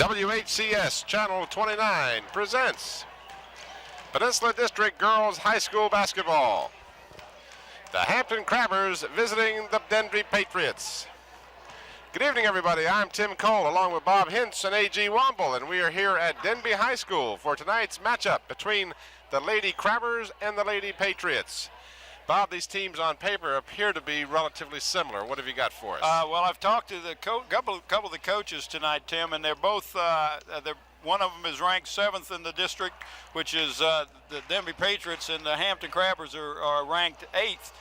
WHCS Channel 29 presents Peninsula District Girls High School Basketball. The Hampton Crabbers visiting the Denbigh Patriots. Good evening, everybody. I'm Tim Cole along with Bob Hintz and A.G. Womble, and we are here at Denbigh High School for tonight's matchup between the Lady Crabbers and the Lady Patriots. Bob, these teams on paper appear to be relatively similar. What have you got for us? Well, I've talked to the couple of the coaches tonight, Tim, and they're both, one of them is ranked 7th in the district, which is the Denbigh Patriots, and the Hampton Crabbers are ranked 8th.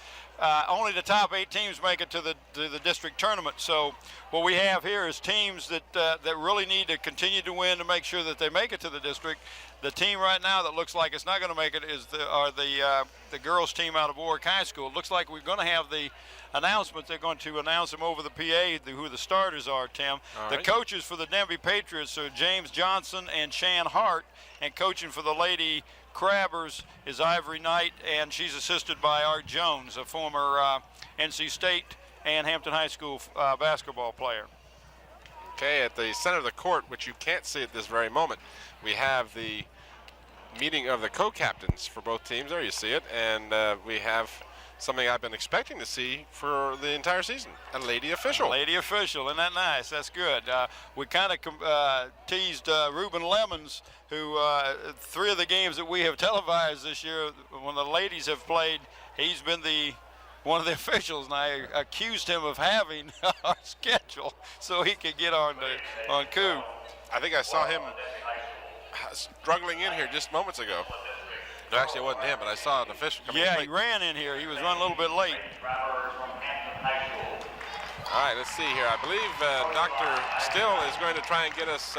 Only the top 8 teams make it to the district tournament. So what we have here is teams that really need to continue to win to make sure that they make it to the district. The team right now that looks like it's not going to make it is the girls team out of Warwick High School. It looks like we're going to have the announcement. They're going to announce them over the PA, who the starters are, Tim. The coaches for the Denbigh Patriots are James Johnson and Shan Hart, and coaching for the Lady Crabbers is Ivory Knight, and she's assisted by Art Jones, a former NC State and Hampton High School basketball player. Okay, at the center of the court, which you can't see at this very moment, we have the meeting of the co-captains for both teams. There you see it, and we have something I've been expecting to see for the entire season, a lady official. A lady official, isn't that nice? That's good. We kind of teased Reuben Lemons, who 3 of the games that we have televised this year, when the ladies have played, he's been one of the officials, and I accused him of having our schedule so he could get on coup. I think I saw him struggling in here just moments ago. No, actually, it wasn't him, but I saw an official coming in late. Yeah, he ran in here. He was running a little bit late. All right, let's see here. I believe Dr. Still is going to try and get us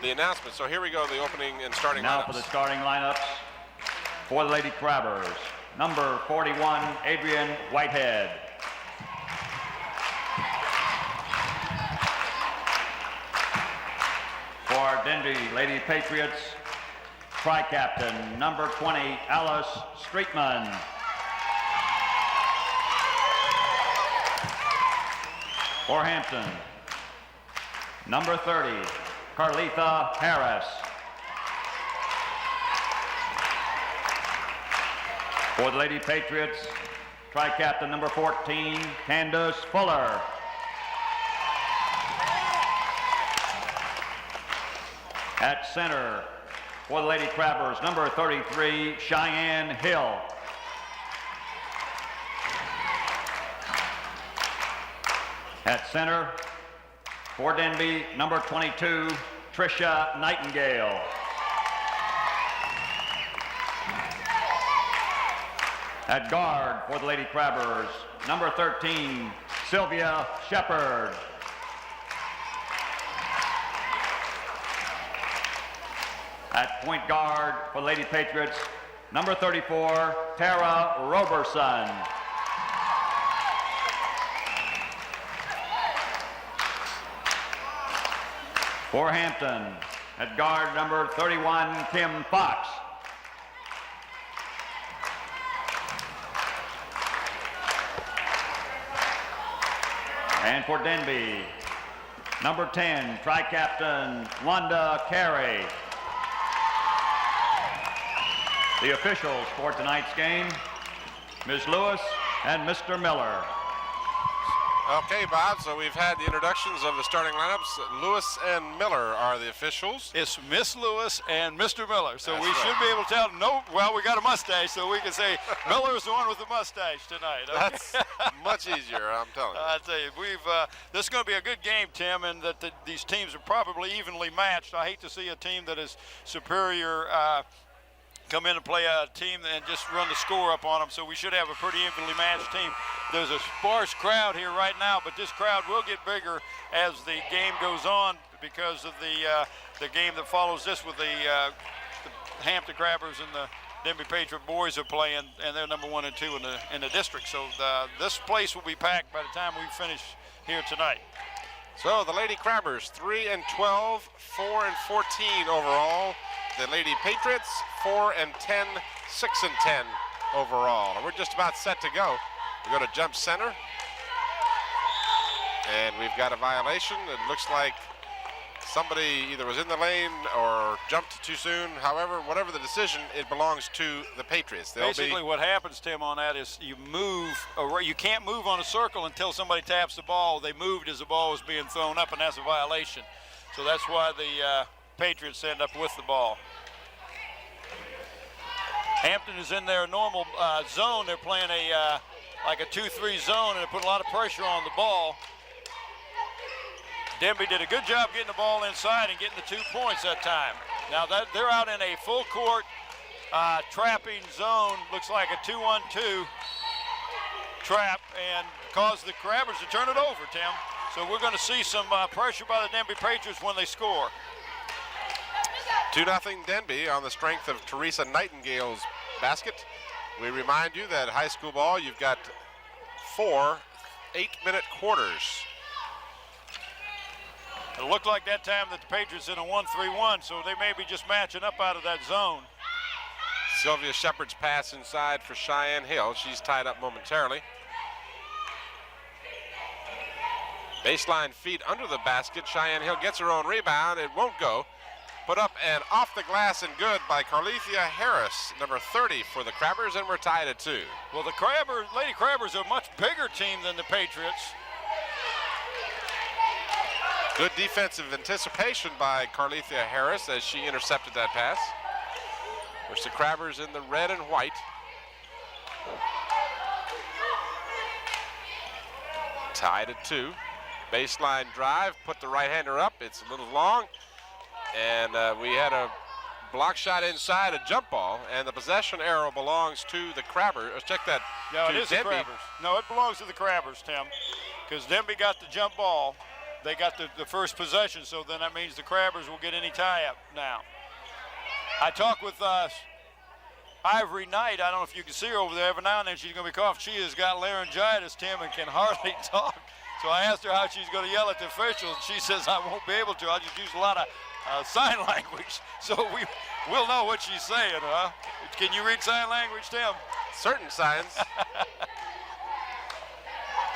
the announcement. So here we go, the opening and starting now lineups. For the starting lineups for the Lady Crabbers. Number 41, Adrian Whitehead. For Denbigh Lady Patriots, Tri-Captain, number 20, Alice Streetman. For Hampton, number 30, Carletha Harris. For the Lady Patriots, Tri-Captain, number 14, Candace Fuller. At center, for the Lady Crabbers, number 33, Cheyenne Hill. At center, for Denbigh, number 22, Tricia Nightingale. At guard, for the Lady Crabbers, number 13, Sylvia Shepard. At point guard for Lady Patriots, number 34, Tara Roberson. For Hampton, at guard number 31, Kim Fox. And for Denbigh, number 10, Tri-Captain Wanda Carey. The officials for tonight's game, Ms. Lewis and Mr. Miller. Okay, Bob, so we've had the introductions of the starting lineups. Lewis and Miller are the officials. It's Miss Lewis and Mr. Miller, so That's we should be able to tell. No, well, we got a mustache, so we can say Miller's the one with the mustache tonight. Okay? That's much easier, I'm telling you. I tell you, this is going to be a good game, Tim, and that these teams are probably evenly matched. I hate to see a team that is superior come in and play a team and just run the score up on them, so we should have a pretty evenly matched team. There's a sparse crowd here right now, but this crowd will get bigger as the game goes on because of the game that follows this with the Hampton Crabbers and the Denbigh Patriot boys are playing, and they're number 1 and 2 in the district. So this place will be packed by the time we finish here tonight. So the Lady Crabbers, 3-12, 4-14 overall. The Lady Patriots, 4-10, 6-10 overall. And we're just about set to go. We're going to jump center. And we've got a violation. It looks like somebody either was in the lane or jumped too soon. However, whatever the decision, it belongs to the Patriots. Basically, what happens, Tim, on that is you move. You can't move on a circle until somebody taps the ball. They moved as the ball was being thrown up, and that's a violation. So that's why the Patriots end up with the ball. Hampton is in their normal zone. They're playing like a 2-3 zone, and they put a lot of pressure on the ball. Denbigh did a good job getting the ball inside and getting the 2 points that time. Now they're out in a full court trapping zone. Looks like a 2-on-2 trap, and caused the Crabbers to turn it over, Tim. So we're going to see some pressure by the Denbigh Patriots when they score. 2-0 Denbigh on the strength of Teresa Nightingale's basket. We remind you that high school ball, you've got 4 8-minute quarters. It looked like that time that the Patriots in a 1-3-1, so they may be just matching up out of that zone. Sylvia Shepard's pass inside for Cheyenne Hill. She's tied up momentarily. Baseline feed under the basket. Cheyenne Hill gets her own rebound. It won't go. Put up and off the glass and good by Carlethia Harris, number 30 for the Crabbers, and we're tied at 2. Well, the Lady Crabbers are a much bigger team than the Patriots. Good defensive anticipation by Carlethia Harris as she intercepted that pass. Of course, the Crabbers in the red and white. Tied at 2. Baseline drive, put the right-hander up. It's a little long. And we had a block shot inside, a jump ball, and the possession arrow belongs to the Crabbers. Check that. No, it is the Crabbers. No, it belongs to the Crabbers, Tim, because Denbigh got the jump ball. They got the first possession, so then that means the Crabbers will get any tie-up now. I talked with Ivory Knight. I don't know if you can see her over there. Every now and then she's going to be coughing. She has got laryngitis, Tim, and can hardly talk. So I asked her how she's going to yell at the officials, and she says, I won't be able to. I'll just use a lot of sign language, so we'll know what she's saying, huh? Can you read sign language, Tim? Certain signs.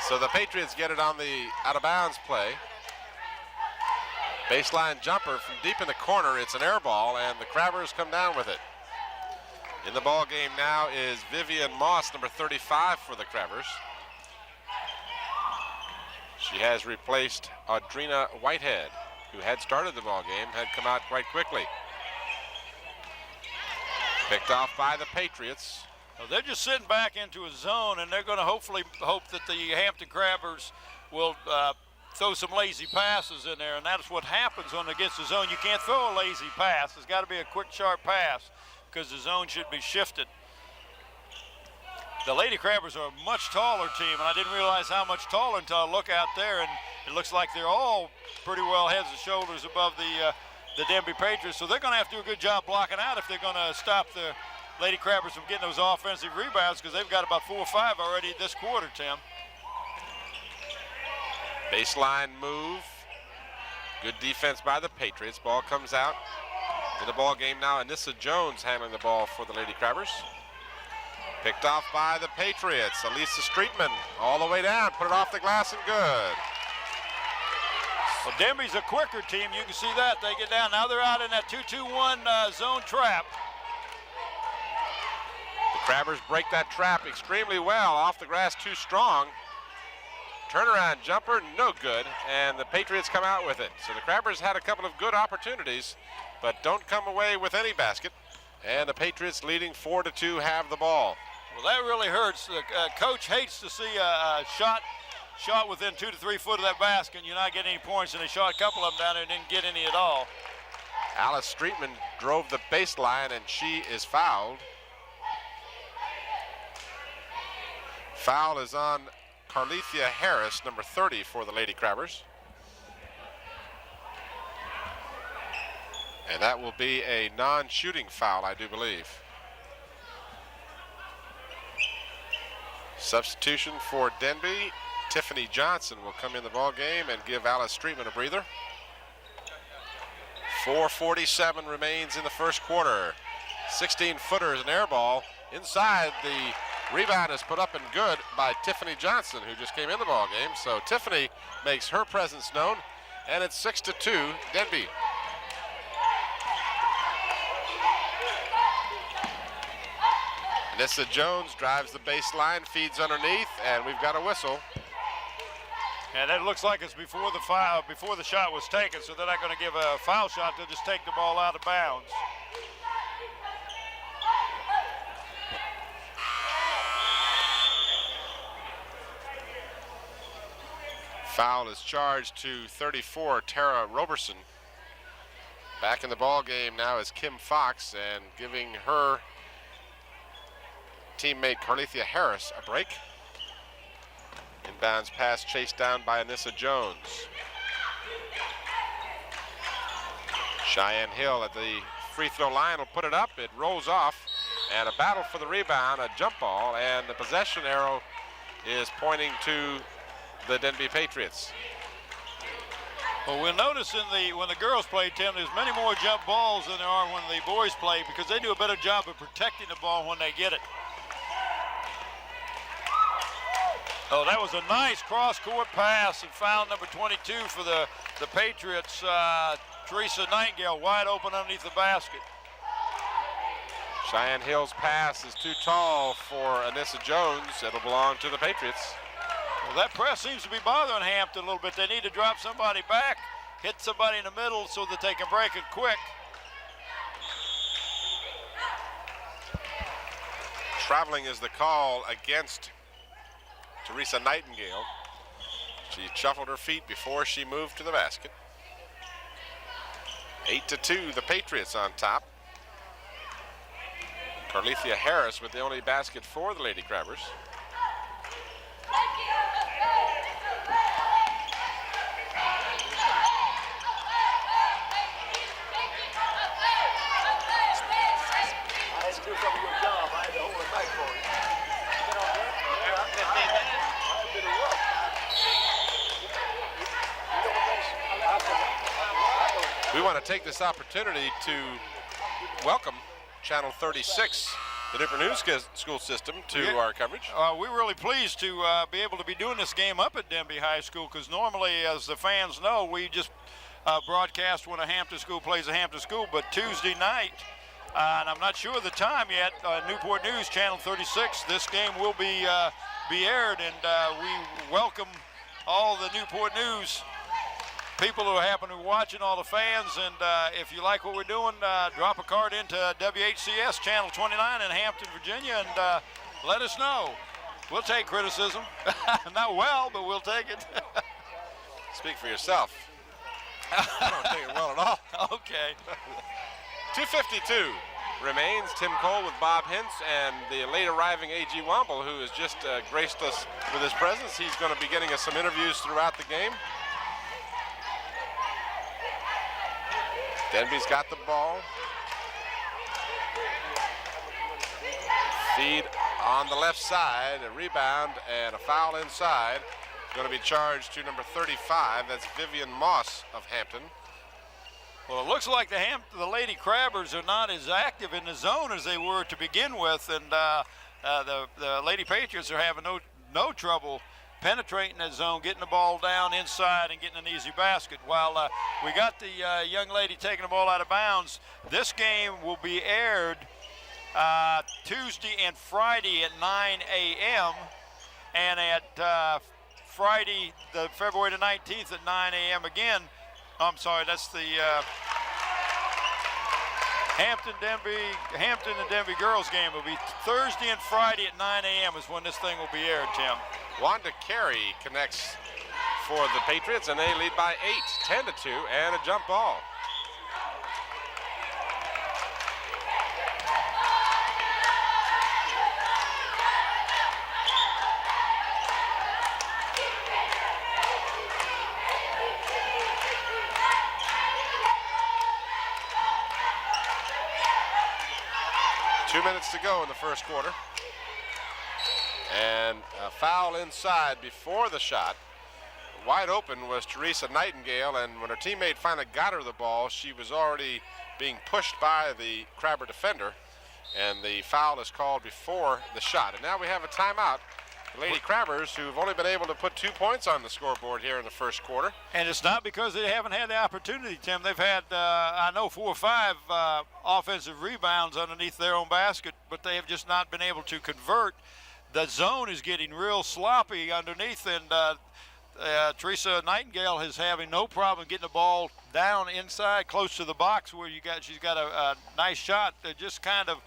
So the Patriots get it on the out-of-bounds play. Baseline jumper from deep in the corner. It's an air ball, and the Crabbers come down with it. In the ball game now is Vivian Moss, number 35 for the Crabbers. She has replaced Audrina Whitehead, who had started the ball game, had come out quite quickly. Picked off by the Patriots. Well, they're just sitting back into a zone, and they're going to hopefully hope that the Hampton Crabbers will throw some lazy passes in there, and that's what happens when against the zone. You can't throw a lazy pass. It's got to be a quick, sharp pass because the zone should be shifted. The Lady Crabbers are a much taller team, and I didn't realize how much taller until I look out there, and it looks like they're all pretty well heads and shoulders above the Denbigh Patriots, so they're going to have to do a good job blocking out if they're going to stop the Lady Crabbers from getting those offensive rebounds, because they've got about 4 or 5 already this quarter, Tim. Baseline move. Good defense by the Patriots. Ball comes out. In the ball game now, Anissa Jones handling the ball for the Lady Crabbers. Picked off by the Patriots. Elisa Streetman all the way down. Put it off the glass and good. Well, Denbigh's a quicker team. You can see that. They get down. Now they're out in that 2-2-1 zone trap. The Crabbers break that trap extremely well. Off the grass too strong. Turnaround jumper, no good. And the Patriots come out with it. So the Crabbers had a couple of good opportunities, but don't come away with any basket. And the Patriots leading 4-2 have the ball. Well, that really hurts. The coach hates to see a shot within 2 to 3 foot of that basket and you're not getting any points, and they shot a couple of them down there and didn't get any at all. Alice Streetman drove the baseline, and she is fouled. Foul is on Carlethia Harris, number 30 for the Lady Crabbers. And that will be a non-shooting foul, I do believe. Substitution for Denbigh. Tiffany Johnson will come in the ball game and give Alice Streetman a breather. 4:47 remains in the first quarter. 16-footer is an air ball. Inside, the rebound is put up and good by Tiffany Johnson, who just came in the ball game. So Tiffany makes her presence known. and it's 6-2 Denbigh. Anissa Jones drives the baseline, feeds underneath, and we've got a whistle. And it looks like it's before the shot was taken, so they're not going to give a foul shot. They'll just take the ball out of bounds. Foul is charged to 34, Tara Roberson. Back in the ball game now is Kim Fox, and giving her teammate Carlethia Harris a break. Inbounds pass chased down by Anissa Jones. Cheyenne Hill at the free throw line will put it up. It rolls off, and a battle for the rebound, a jump ball, and the possession arrow is pointing to the Denbigh Patriots. Well, we'll notice when the girls play, Tim, there's many more jump balls than there are when the boys play because they do a better job of protecting the ball when they get it. Oh, that was a nice cross-court pass, and foul number 22 for the Patriots. Teresa Nightingale wide open underneath the basket. Cheyenne Hill's pass is too tall for Anissa Jones. It'll belong to the Patriots. Well, that press seems to be bothering Hampton a little bit. They need to drop somebody back, hit somebody in the middle so that they can break it quick. Traveling is the call against Teresa Nightingale. She shuffled her feet before she moved to the basket. 8-2, the Patriots on top. Carlethia Harris with the only basket for the Lady Crabbers. We want to take this opportunity to welcome Channel 36, the different news school system, to our coverage. We're really pleased to be able to be doing this game up at Denbigh High School because normally, as the fans know, we just broadcast when a Hampton school plays a Hampton school, but Tuesday night, and I'm not sure of the time yet, Newport News, Channel 36, this game will be aired, and we welcome all the Newport News people who happen to be watching, all the fans, and if you like what we're doing, drop a card into WHCS Channel 29 in Hampton, Virginia, and let us know. We'll take criticism. Not well, but we'll take it. Speak for yourself. I don't take it well at all. Okay. 2:52 remains. Tim Cole with Bob Hintz and the late arriving A.G. Womble, who has just graced us with his presence. He's going to be getting us some interviews throughout the game. Denby's got the ball. Feed on the left side, a rebound and a foul inside. Going to be charged to number 35. That's Vivian Moss of Hampton. Well, it looks like the Lady Crabbers are not as active in the zone as they were to begin with, and the Lady Patriots are having no trouble penetrating that zone, getting the ball down inside and getting an easy basket. While we got the young lady taking the ball out of bounds, this game will be aired Tuesday and Friday at 9 a.m. and at Friday, the February the 19th at 9 a.m. again. I'm sorry, that's the Hampton and Denbigh girls game will be Thursday and Friday at 9 a.m. is when this thing will be aired, Tim. Wanda Carey connects for the Patriots, and they lead by 8, 10-2, and a jump ball. Two minutes to go in the first quarter. And a foul inside before the shot. Wide open was Teresa Nightingale, and when her teammate finally got her the ball, she was already being pushed by the Crabber defender, and the foul is called before the shot. And now we have a timeout the Lady Crabbers, who've only been able to put 2 points on the scoreboard here in the first quarter. And it's not because they haven't had the opportunity, Tim. They've had, I know, 4 or 5 offensive rebounds underneath their own basket, but they have just not been able to convert. The zone is getting real sloppy underneath, and Teresa Nightingale is having no problem getting the ball down inside, close to the box where she's got a nice shot. They're just kind of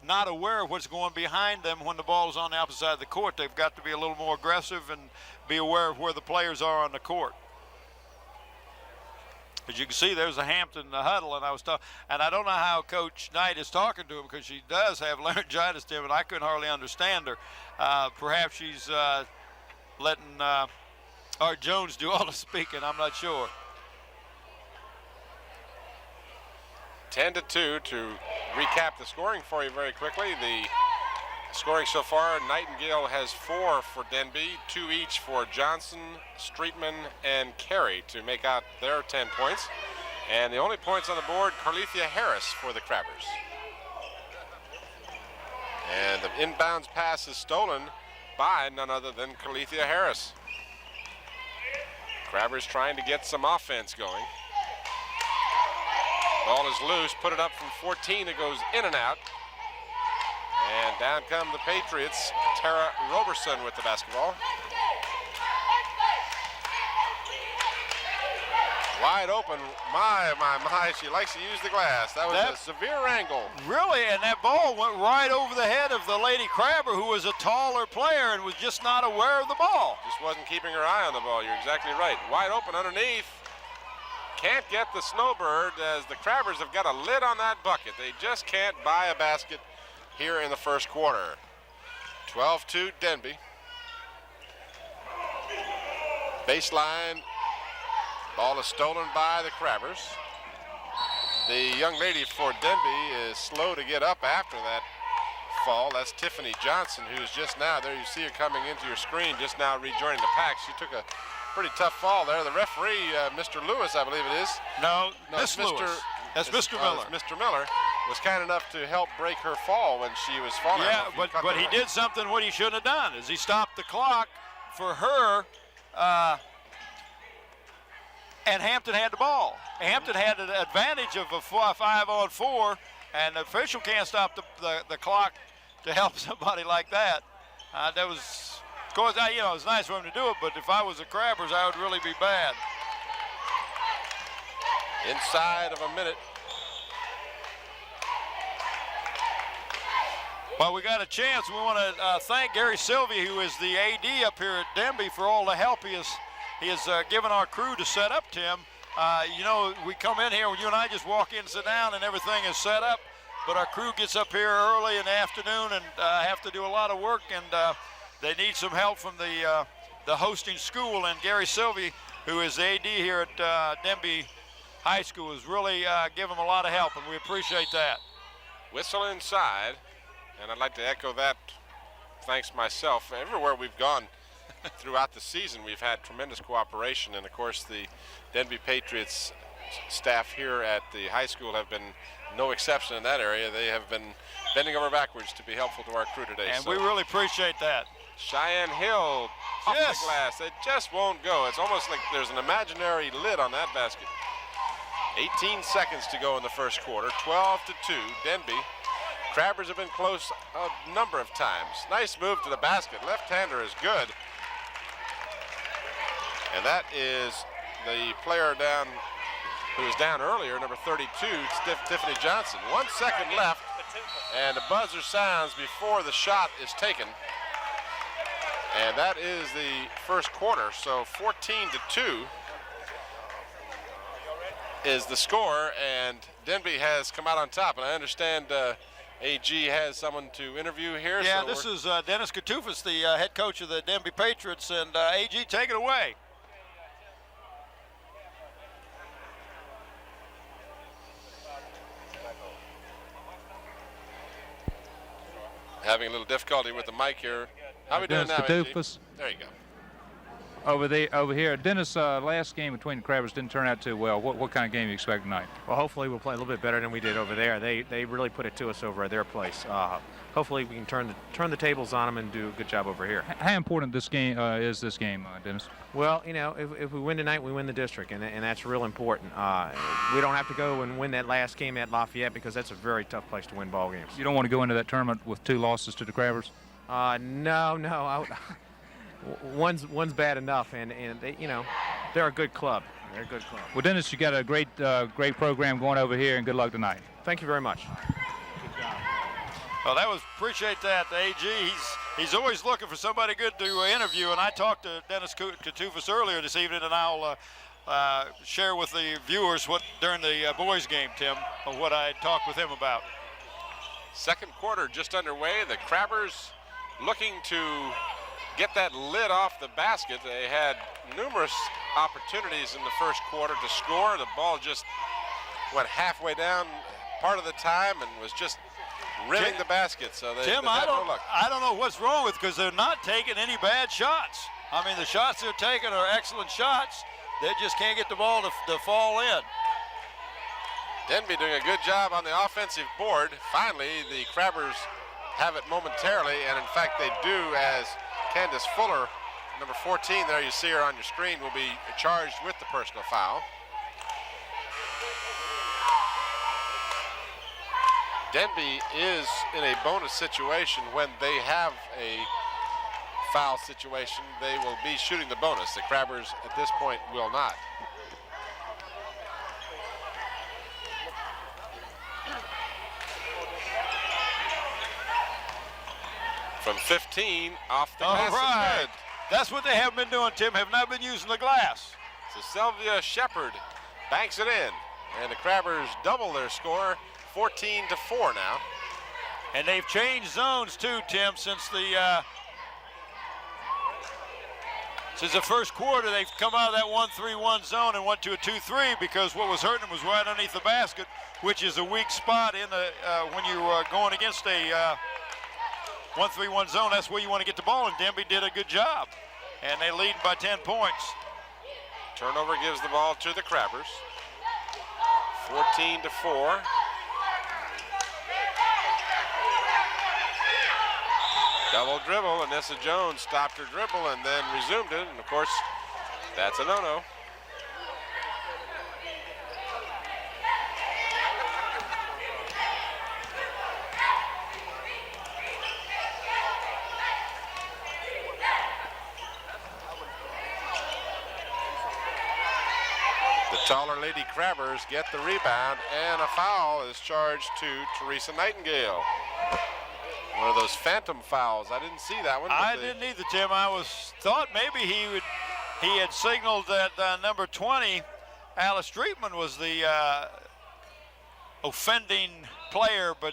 not aware of what's going behind them when the ball is on the opposite side of the court. They've got to be a little more aggressive and be aware of where the players are on the court. As you can see, there's a Hampton huddle, and I don't know how Coach Knight is talking to him because she does have laryngitis, Tim, and I couldn't hardly understand her. Perhaps she's letting Art Jones do all the speaking. I'm not sure. 10-2 to recap the scoring for you very quickly. The scoring so far, Nightingale has 4 for Denbigh, 2 each for Johnson, Streetman, and Carey to make out their 10 points. And the only points on the board, Carlethia Harris for the Crabbers. And the inbounds pass is stolen by none other than Carlethia Harris. Crabbers trying to get some offense going. Ball is loose, put it up from 14, it goes in and out. And down come the Patriots, Tara Roberson with the basketball. Wide open, my, she likes to use the glass. That was a severe angle. Really, and that ball went right over the head of the Lady Crabber, who was a taller player and was just not aware of the ball. Just wasn't keeping her eye on the ball, you're exactly right. Wide open underneath. Can't get the Snowbird as the Crabbers have got a lid on that bucket. They just can't buy a basket here in the first quarter. 12-2 Denbigh. Baseline. Ball is stolen by the Crabbers. The young lady for Denbigh is slow to get up after that fall. That's Tiffany Johnson, who's just now, there you see her coming into your screen, just now rejoining the pack. She took a pretty tough fall there. The referee, Mr. Lewis, I believe it is. No, Miss Lewis. That's Mr. Miller. Mr. Miller was kind enough to help break her fall when she was falling. Yeah, but he did something what he shouldn't have done, is he stopped the clock for her, and Hampton had the ball. Hampton had an advantage of a 5-on-4, and the official can't stop the clock to help somebody like that. That was, of course, you know, it's nice for him to do it, but if I was the Crabbers, I would really be bad. Inside of a minute. Well, we got a chance. We want to thank Gary Sylvia, who is the AD up here at Denbigh, for all the help he has given our crew to set up, Tim. You know, we come in here, you and I just walk in, sit down, and everything is set up. But our crew gets up here early in the afternoon and have to do a lot of work, and they need some help from the hosting school. And Gary Sylvie, who is the AD here at Denbigh High School, is really giving them a lot of help, and we appreciate that. Whistle inside, and I'd like to echo that thanks myself. Everywhere we've gone throughout the season, we've had tremendous cooperation, and of course the Denbigh Patriots staff here at the high school have been no exception in that area. They have been bending over backwards to be helpful to our crew today. And we really appreciate that. Cheyenne Hill off Yes. the glass. It just won't go. It's almost like there's an imaginary lid on that basket. 18 seconds to go in the first quarter. 12-2 Denbigh. Crabbers have been close a number of times. Nice move to the basket. Left-hander is good. And that is the player down who was down earlier, number 32, Tiffany Johnson. 1 second left, and the buzzer sounds before the shot is taken. And that is the first quarter, so 14-2 is the score, and Denbigh has come out on top. And I understand AG has someone to interview here. Yeah, so this is Dennis Katufis, the head coach of the Denbigh Patriots, and AG, take it away. Having a little difficulty with the mic here. How are we doing now, AG? Katufis. There you go. Over here, Dennis, last game between the Crabbers didn't turn out too well. What kind of game you expect tonight? Well, hopefully we'll play a little bit better than we did over there. They really put it to us over at their place. Hopefully we can turn the tables on them and do a good job over here. How important this game is this game, Dennis? Well, you know, if we win tonight, we win the district, and that's real important. We don't have to go and win that last game at Lafayette because that's a very tough place to win ball games. You don't want to go into that tournament with 2 losses to the Crabbers? No. One's bad enough, and they, you know, they're a good club. They're a good club. Well, Dennis, you got a great program going over here, and good luck tonight. Thank you very much. Well, appreciate that, AG. He's always looking for somebody good to interview, and I talked to Dennis Katufis earlier this evening, and I'll share with the viewers during the boys' game, Tim, what I talked with him about. Second quarter just underway. The Crabbers looking to get that lid off the basket. They had numerous opportunities in the first quarter to score. The ball just went halfway down part of the time and was just rimming the basket. So they Tim, had no luck. I don't know what's wrong with, because they're not taking any bad shots. I mean, the shots they're taking are excellent shots. They just can't get the ball to fall in. Denbigh doing a good job on the offensive board. Finally, the Crabbers have it momentarily, and in fact they do, as Candace Fuller, number 14 there, you see her on your screen, will be charged with the personal foul. Denbigh is in a bonus situation. When they have a foul situation, they will be shooting the bonus. The Crabbers at this point will not. From 15 off the glass. All right. That's what they have been doing, Tim. Have not been using the glass. So Sylvia Shepard banks it in, and the Crabbers double their score, 14-4 now. And they've changed zones too, Tim, since the first quarter. They've come out of that 1-3-1 zone and went to a 2-3, because what was hurting them was right underneath the basket, which is a weak spot in the when you're going against a 1-3-1 zone. That's where you want to get the ball, and Denbigh did a good job. And they lead by 10 points. Turnover gives the ball to the Crabbers. 14-4. Double dribble, Anissa Jones stopped her dribble and then resumed it, and of course, that's a no-no. The taller Lady Crabbers get the rebound, and a foul is charged to Teresa Nightingale. One of those phantom fouls. I didn't see that one. I didn't either, Tim. Thought maybe he had signaled that number 20, Alice Streetman, was the offending player, but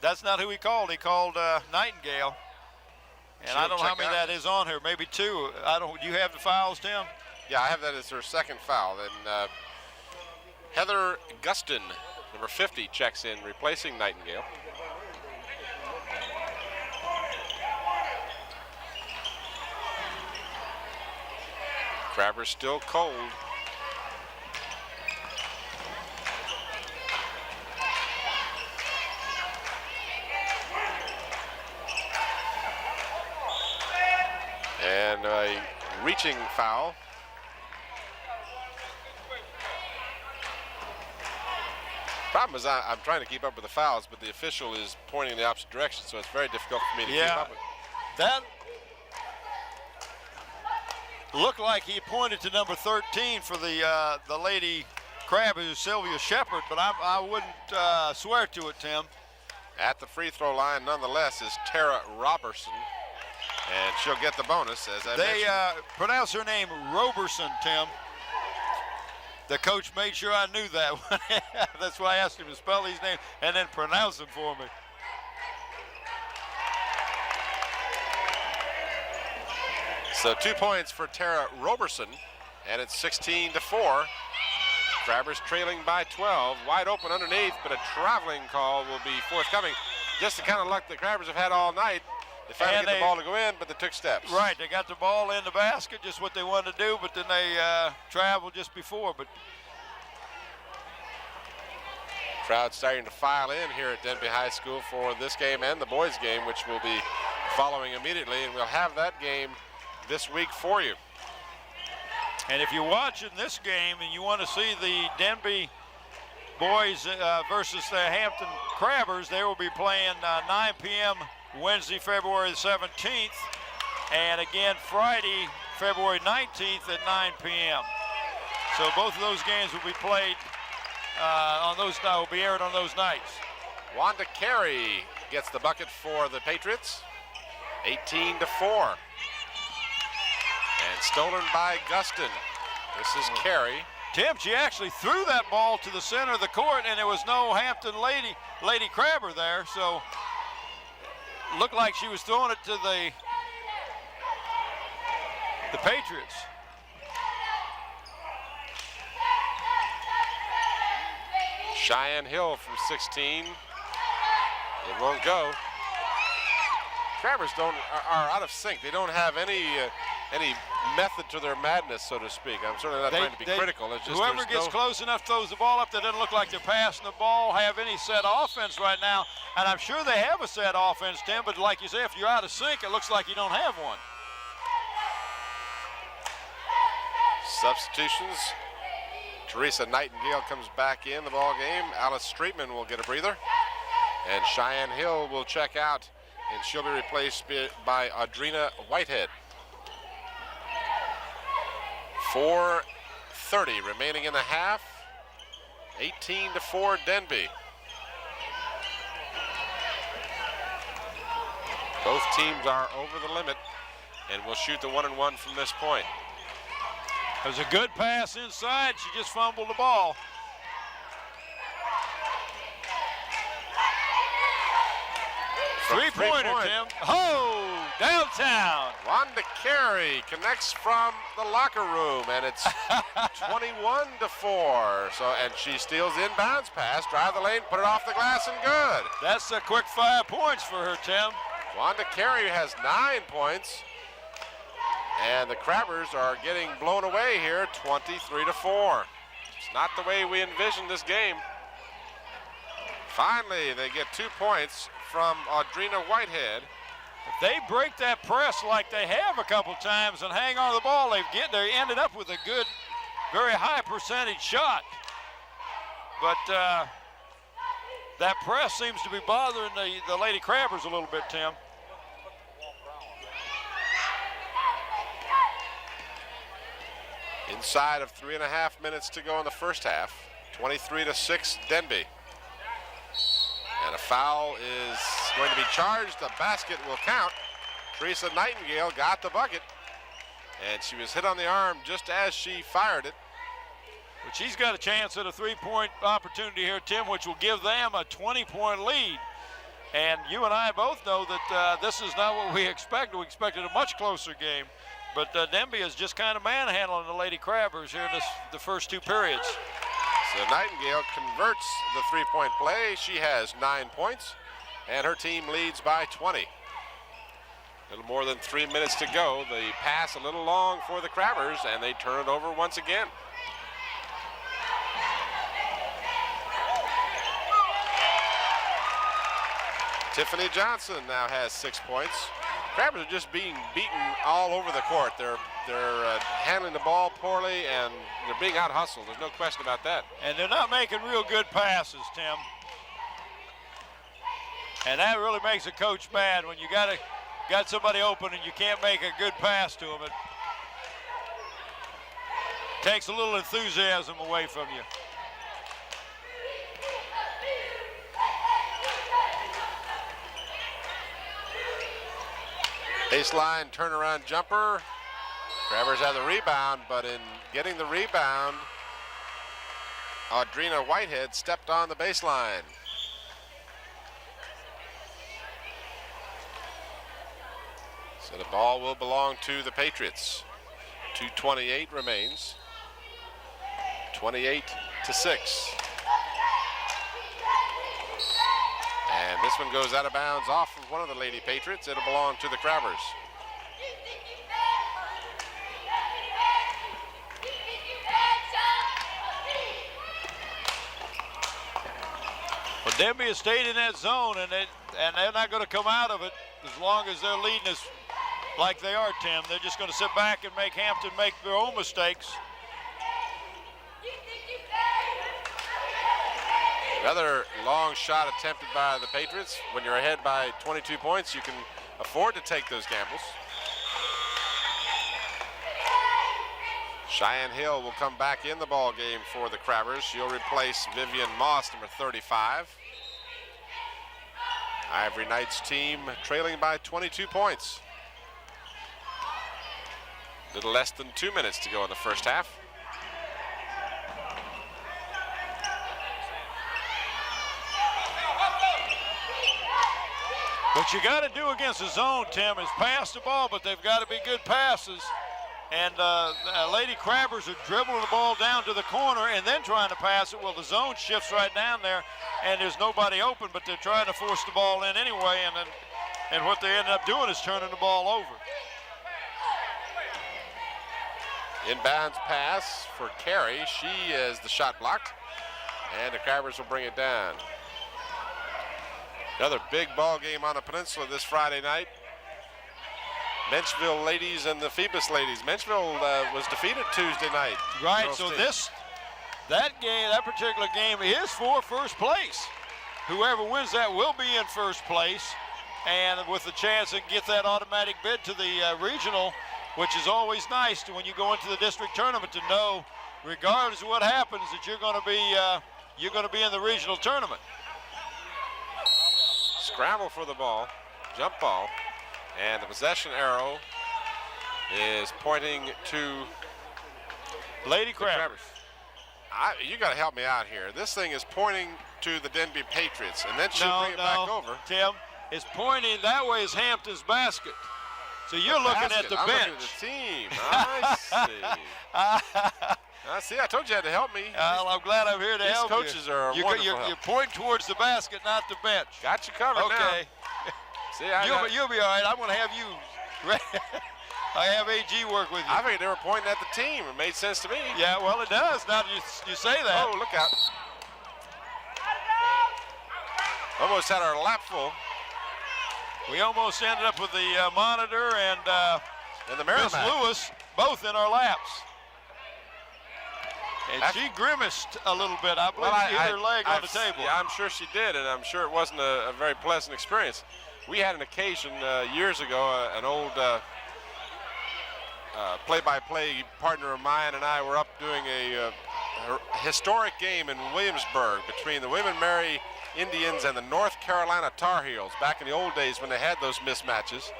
that's not who he called. He called Nightingale. And I don't know how many that is on her. Maybe 2. Do you have the fouls, Tim? Yeah, I have that as her second foul. Then Heather Gustin, number 50, checks in, replacing Nightingale. Crabbers still cold. And a reaching foul. Problem is I'm trying to keep up with the fouls, but the official is pointing in the opposite direction, so it's very difficult for me to keep up with. That looked like he pointed to number 13 for the Lady Crab, who's Sylvia Shepard, but I wouldn't swear to it, Tim. At the free throw line, nonetheless, is Tara Robertson, and she'll get the bonus, as I mentioned. They pronounce her name Roberson, Tim. The coach made sure I knew that. That's why I asked him to spell his name and then pronounce him for me. So 2 points for Tara Roberson, and it's 16-4. Crabbers trailing by 12, wide open underneath, but a traveling call will be forthcoming. Just the kind of luck the Crabbers have had all night. They finally get the ball to go in, but they took steps. Right, they got the ball in the basket, just what they wanted to do, but then they traveled just before. But crowd starting to file in here at Denbigh High School for this game and the boys game, which will be following immediately, and we'll have that game this week for you. And if you're watching this game and you want to see the Denbigh boys versus the Hampton Crabbers, they will be playing 9 p.m. Wednesday, February the 17th, and again Friday, February 19th at 9 p.m. So both of those games will be played will be aired on those nights. Wanda Carey gets the bucket for the Patriots, 18-4. And stolen by Guston. This is Carey. Tim, she actually threw that ball to the center of the court, and there was no Hampton Lady Crabber there, so looked like she was throwing it to the Patriots. Cheyenne Hill from 16. It won't go. Crabbers are out of sync. They don't have any method to their madness, so to speak. I'm certainly not trying to be critical. It's just whoever gets close enough throws the ball up. That doesn't look like they're passing the ball, have any set offense right now. And I'm sure they have a set offense, Tim, but like you say, if you're out of sync, it looks like you don't have one. Substitutions. Teresa Nightingale comes back in the ball game. Alice Streetman will get a breather. And Cheyenne Hill will check out, and she'll be replaced by Audrina Whitehead. 4:30 remaining in the half. 18-4 Denbigh. Both teams are over the limit and will shoot the 1-and-1 from this point. There's a good pass inside. She just fumbled the ball. Three-pointer, Tim. Oh, downtown. Wanda Carey connects from the locker room, and it's 21-4. So, and she steals the inbounds pass, drive the lane, put it off the glass, and good. That's a quick 5 points for her, Tim. Wanda Carey has 9 points, and the Crabbers are getting blown away here, 23-4. It's not the way we envisioned this game. Finally, they get 2 points from Audrina Whitehead. If they break that press like they have a couple times and hang on to the ball, they ended up with a good, very high percentage shot. But that press seems to be bothering the Lady Crabbers a little bit, Tim. Inside of 3.5 minutes to go in the first half, 23-6 Denbigh. And a foul is going to be charged. The basket will count. Teresa Nightingale got the bucket, and she was hit on the arm just as she fired it. But she's got a chance at a 3-point opportunity here, Tim, which will give them a 20-point lead. And you and I both know that this is not what we expected. We expected a much closer game. But Denbigh is just kind of manhandling the Lady Crabbers here in the first 2 periods. So Nightingale converts the 3-point play. She has 9 points, and her team leads by 20. A little more than 3 minutes to go. The pass a little long for the Crabbers, and they turn it over once again. Tiffany Johnson now has 6 points. Crabbers are just being beaten all over the court. They're handling the ball poorly, and they're being out-hustled. There's no question about that. And they're not making real good passes, Tim. And that really makes a coach mad when you got somebody open and you can't make a good pass to them. It takes a little enthusiasm away from you. Baseline turnaround jumper. Crabbers have the rebound, but in getting the rebound, Audrina Whitehead stepped on the baseline. So the ball will belong to the Patriots. 2:28 remains. 28-6. And this one goes out of bounds off of one of the Lady Patriots. It'll belong to the Crabbers. Well, Denbigh has stayed in that zone, and they're not going to come out of it as long as they're leading us like they are, Tim. They're just going to sit back and make Hampton make their own mistakes. Another long shot attempted by the Patriots. When you're ahead by 22 points, you can afford to take those gambles. Cheyenne Hill will come back in the ball game for the Crabbers. She'll replace Vivian Moss, number 35. Ivory Knights team trailing by 22 points. A little less than 2 minutes to go in the first half. What you got to do against the zone, Tim, is pass the ball, but they've got to be good passes. And Lady Crabbers are dribbling the ball down to the corner and then trying to pass it. Well, the zone shifts right down there, and there's nobody open, but they're trying to force the ball in anyway, and what they end up doing is turning the ball over. Inbounds pass for Carey. She is the shot blocked, and the Crabbers will bring it down. Another big ball game on the peninsula this Friday night. Menchville ladies and the Phoebus ladies. Menchville was defeated Tuesday night. Right, so that particular game is for first place. Whoever wins that will be in first place, and with a chance to get that automatic bid to the regional, which is always nice when you go into the district tournament to know, regardless of what happens, that you're going to be in the regional tournament. Scramble for the ball, jump ball, and the possession arrow is pointing to Lady Crabbers. You got to help me out here. This thing is pointing to the Denbigh Patriots, and then she'll bring it back over. Tim, it's pointing that way is Hampton's basket. So you're looking at the I'm bench. looking at the team. I see. I see. I told you had to help me. Well, I'm glad I'm here to help you. These coaches are wonderful help. You point towards the basket, not the bench. Got you covered now. Okay. See, you'll be all right. I'm going to have you. I have AG work with you. I figured they were pointing at the team. It made sense to me. Yeah, well, it does. Now that you say that. Oh, look out. Almost had our lap full. We almost ended up with the monitor and the Miss Merrimack. Lewis both in our laps. And she grimaced a little bit. I believe she hit her leg on the table. Yeah, I'm sure she did, and I'm sure it wasn't a very pleasant experience. We had an occasion years ago, an old play-by-play partner of mine and I were up doing a historic game in Williamsburg between the William and Mary Indians and the North Carolina Tar Heels back in the old days when they had those mismatches.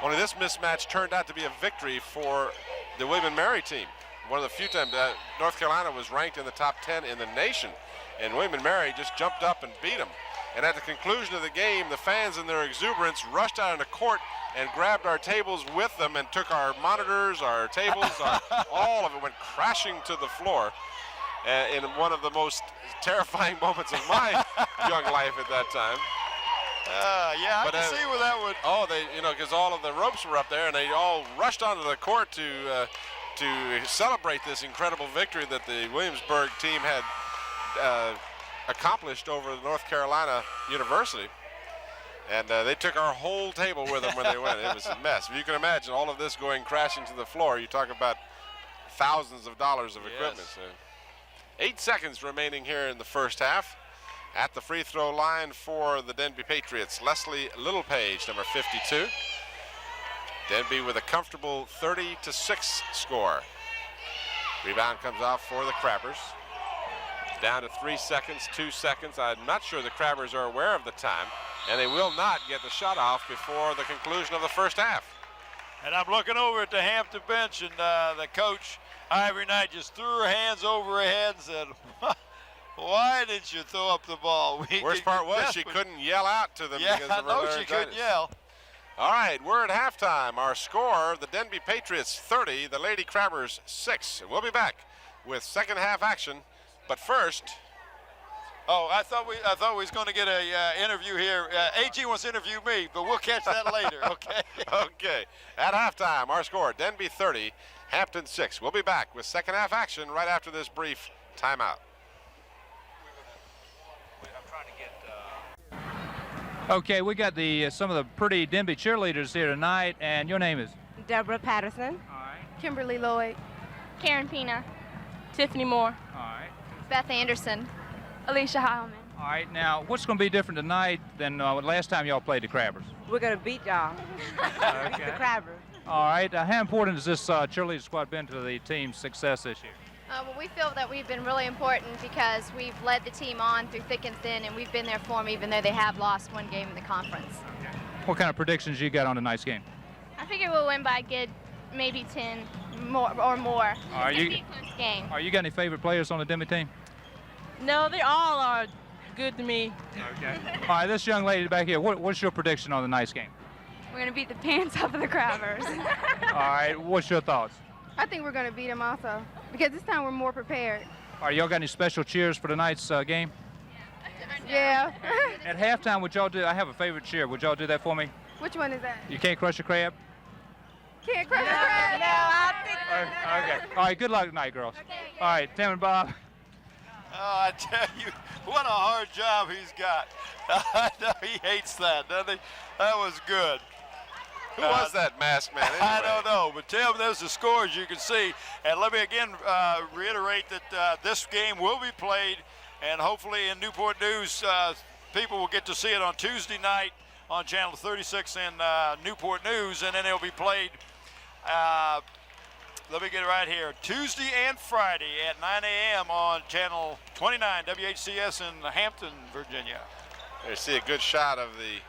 Only this mismatch turned out to be a victory for the William and Mary team. One of the few times North Carolina was ranked in the top 10 in the nation, and William and Mary just jumped up and beat them. And at the conclusion of the game, the fans in their exuberance rushed out into court and grabbed our tables with them and took our monitors, our tables, all of it went crashing to the floor in one of the most terrifying moments of my young life at that time. Yeah, I can see where that would. Oh, because all of the ropes were up there, and they all rushed onto the court to celebrate this incredible victory that the Williamsburg team had accomplished over North Carolina University. And they took our whole table with them when they went. It was a mess. If you can imagine all of this going crashing to the floor, you talk about thousands of dollars of equipment. So 8 seconds remaining here in the first half. At the free throw line for the Denbigh Patriots, Leslie Littlepage, number 52. Denbigh with a comfortable 30-6 score. Rebound comes off for the Crabbers. Down to 3 seconds, 2 seconds. I'm not sure the Crabbers are aware of the time, and they will not get the shot off before the conclusion of the first half. And I'm looking over at the Hampton bench, and the coach, Ivory Knight, just threw her hands over her head and said, why didn't you throw up the ball? Worst part was she couldn't yell out to them because of her laryngitis. She couldn't yell. All right, we're at halftime. Our score, the Denbigh Patriots 30, the Lady Crabbers 6. We'll be back with second half action. But first, Oh, I thought we was going to get a interview here. AG wants to interview me, but we'll catch that later. Okay. Okay. At halftime, our score: Denbigh 30, Hampton 6. We'll be back with second half action right after this brief timeout. Okay, we got some of the pretty Denbigh cheerleaders here tonight, and your name is? Deborah Patterson. All right. Kimberly Lloyd. Karen Pina. Tiffany Moore. All right. Beth Anderson. Alicia Heilman. All right, now, what's going to be different tonight than last time y'all played the Crabbers? We're going to beat y'all. Okay. The Crabbers. All right, how important has this cheerleader squad been to the team's success this year? Well, we feel that we've been really important because we've led the team on through thick and thin, and we've been there for them even though they have lost one game in the conference. What kind of predictions you got on tonight's game? I figure we'll win by a good maybe 10 more or more. Are It's you- gonna be a close game. You got any favorite players on the Denbigh team? No, they all are good to me. Okay. All right, this young lady back here, what's your prediction on tonight's game? We're going to beat the pants off of the Crabbers. All right, what's your thoughts? I think we're going to beat them also because this time we're more prepared. All right, y'all got any special cheers for tonight's game? Yeah. At halftime, would y'all do, I have a favorite cheer, would y'all do that for me? Which one is that? You can't crush a crab? Can't crush the crab. No, I think Okay. All right, good luck tonight, girls. All right, Tim and Bob. Oh, I tell you, what a hard job he's got. I know he hates that, doesn't he? That was good. Who was that masked man anyway? I don't know, but Tim, there's the scores you can see. And let me again reiterate that this game will be played, and hopefully in Newport News, people will get to see it on Tuesday night on Channel 36 in Newport News, and then it'll be played, let me get it right here, Tuesday and Friday at 9 a.m. on Channel 29 WHCS in Hampton, Virginia. There you see a good shot of the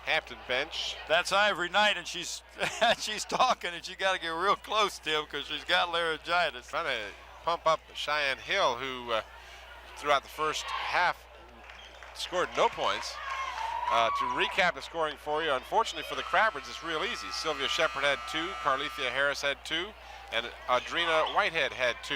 Hampton bench. That's Ivory Knight, and she's she's talking, and she got to get real close, Tim, because she's got laryngitis. Trying to pump up Cheyenne Hill, who throughout the first half scored no points. To recap the scoring for you, unfortunately for the Crabbers, it's real easy. Sylvia Shepard had 2, Carlethia Harris had 2, and Audrina Whitehead had 2.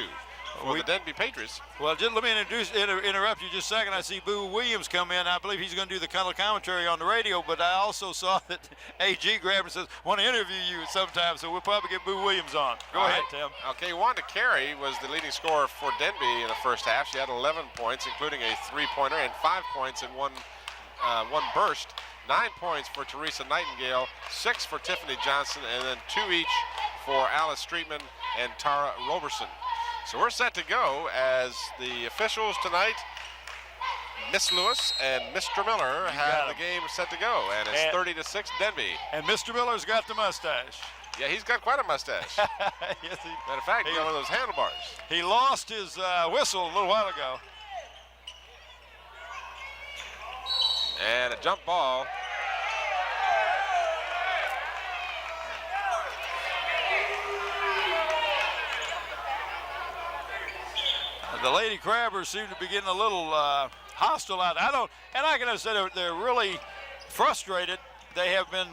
For the Denbigh Patriots. Well, just let me interrupt you just a second. I see Boo Williams come in. I believe he's going to do the color commentary on the radio, but I also saw that AG grabbed and says, want to interview you sometime, so we'll probably get Boo Williams on. Go ahead, Tim. Okay, Wanda Carey was the leading scorer for Denbigh in the first half. She had 11 points, including a 3-pointer and 5 points in one burst. 9 points for Teresa Nightingale, 6 for Tiffany Johnson, and then 2 each for Alice Streetman and Tara Roberson. So we're set to go as the officials tonight, Miss Lewis and Mr. Miller, have the game set to go, and it's 30-6 Denbigh. And Mr. Miller's got the mustache. Yeah, he's got quite a mustache. Yes, Matter of fact, he's got one of those handlebars. He lost his whistle a little while ago. And a jump ball. The Lady Crabbers seem to be getting a little hostile out. I can say they're really frustrated. They have been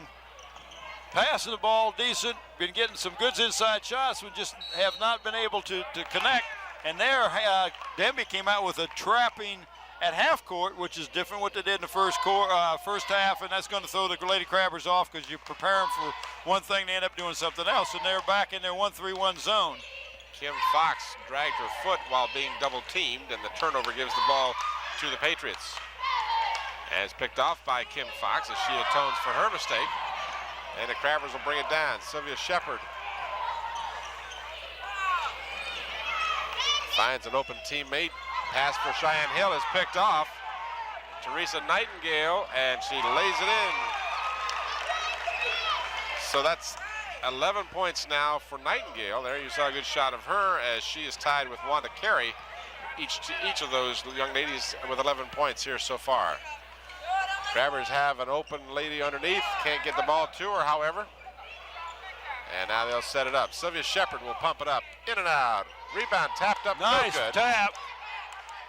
passing the ball decent, been getting some good inside shots, but just have not been able to connect. And there, Denbigh came out with a trapping at half court, which is different what they did in the first half, and that's going to throw the Lady Crabbers off because you prepare them for one thing, they end up doing something else, and they're back in their 1-3-1 zone. Kim Fox dragged her foot while being double teamed, and the turnover gives the ball to the Patriots. And it's picked off by Kim Fox as she atones for her mistake. And the Crabbers will bring it down. Sylvia Shepard finds an open teammate. Pass for Cheyenne Hill is picked off. Teresa Nightingale, and she lays it in. So that's 11 points now for Nightingale. There you saw a good shot of her as she is tied with Wanda Carey. Each of those young ladies with 11 points here so far. Crabbers have an open lady underneath. Can't get the ball to her, however. And now they'll set it up. Sylvia Shepard will pump it up. In and out. Rebound tapped up. Nice no good. tap.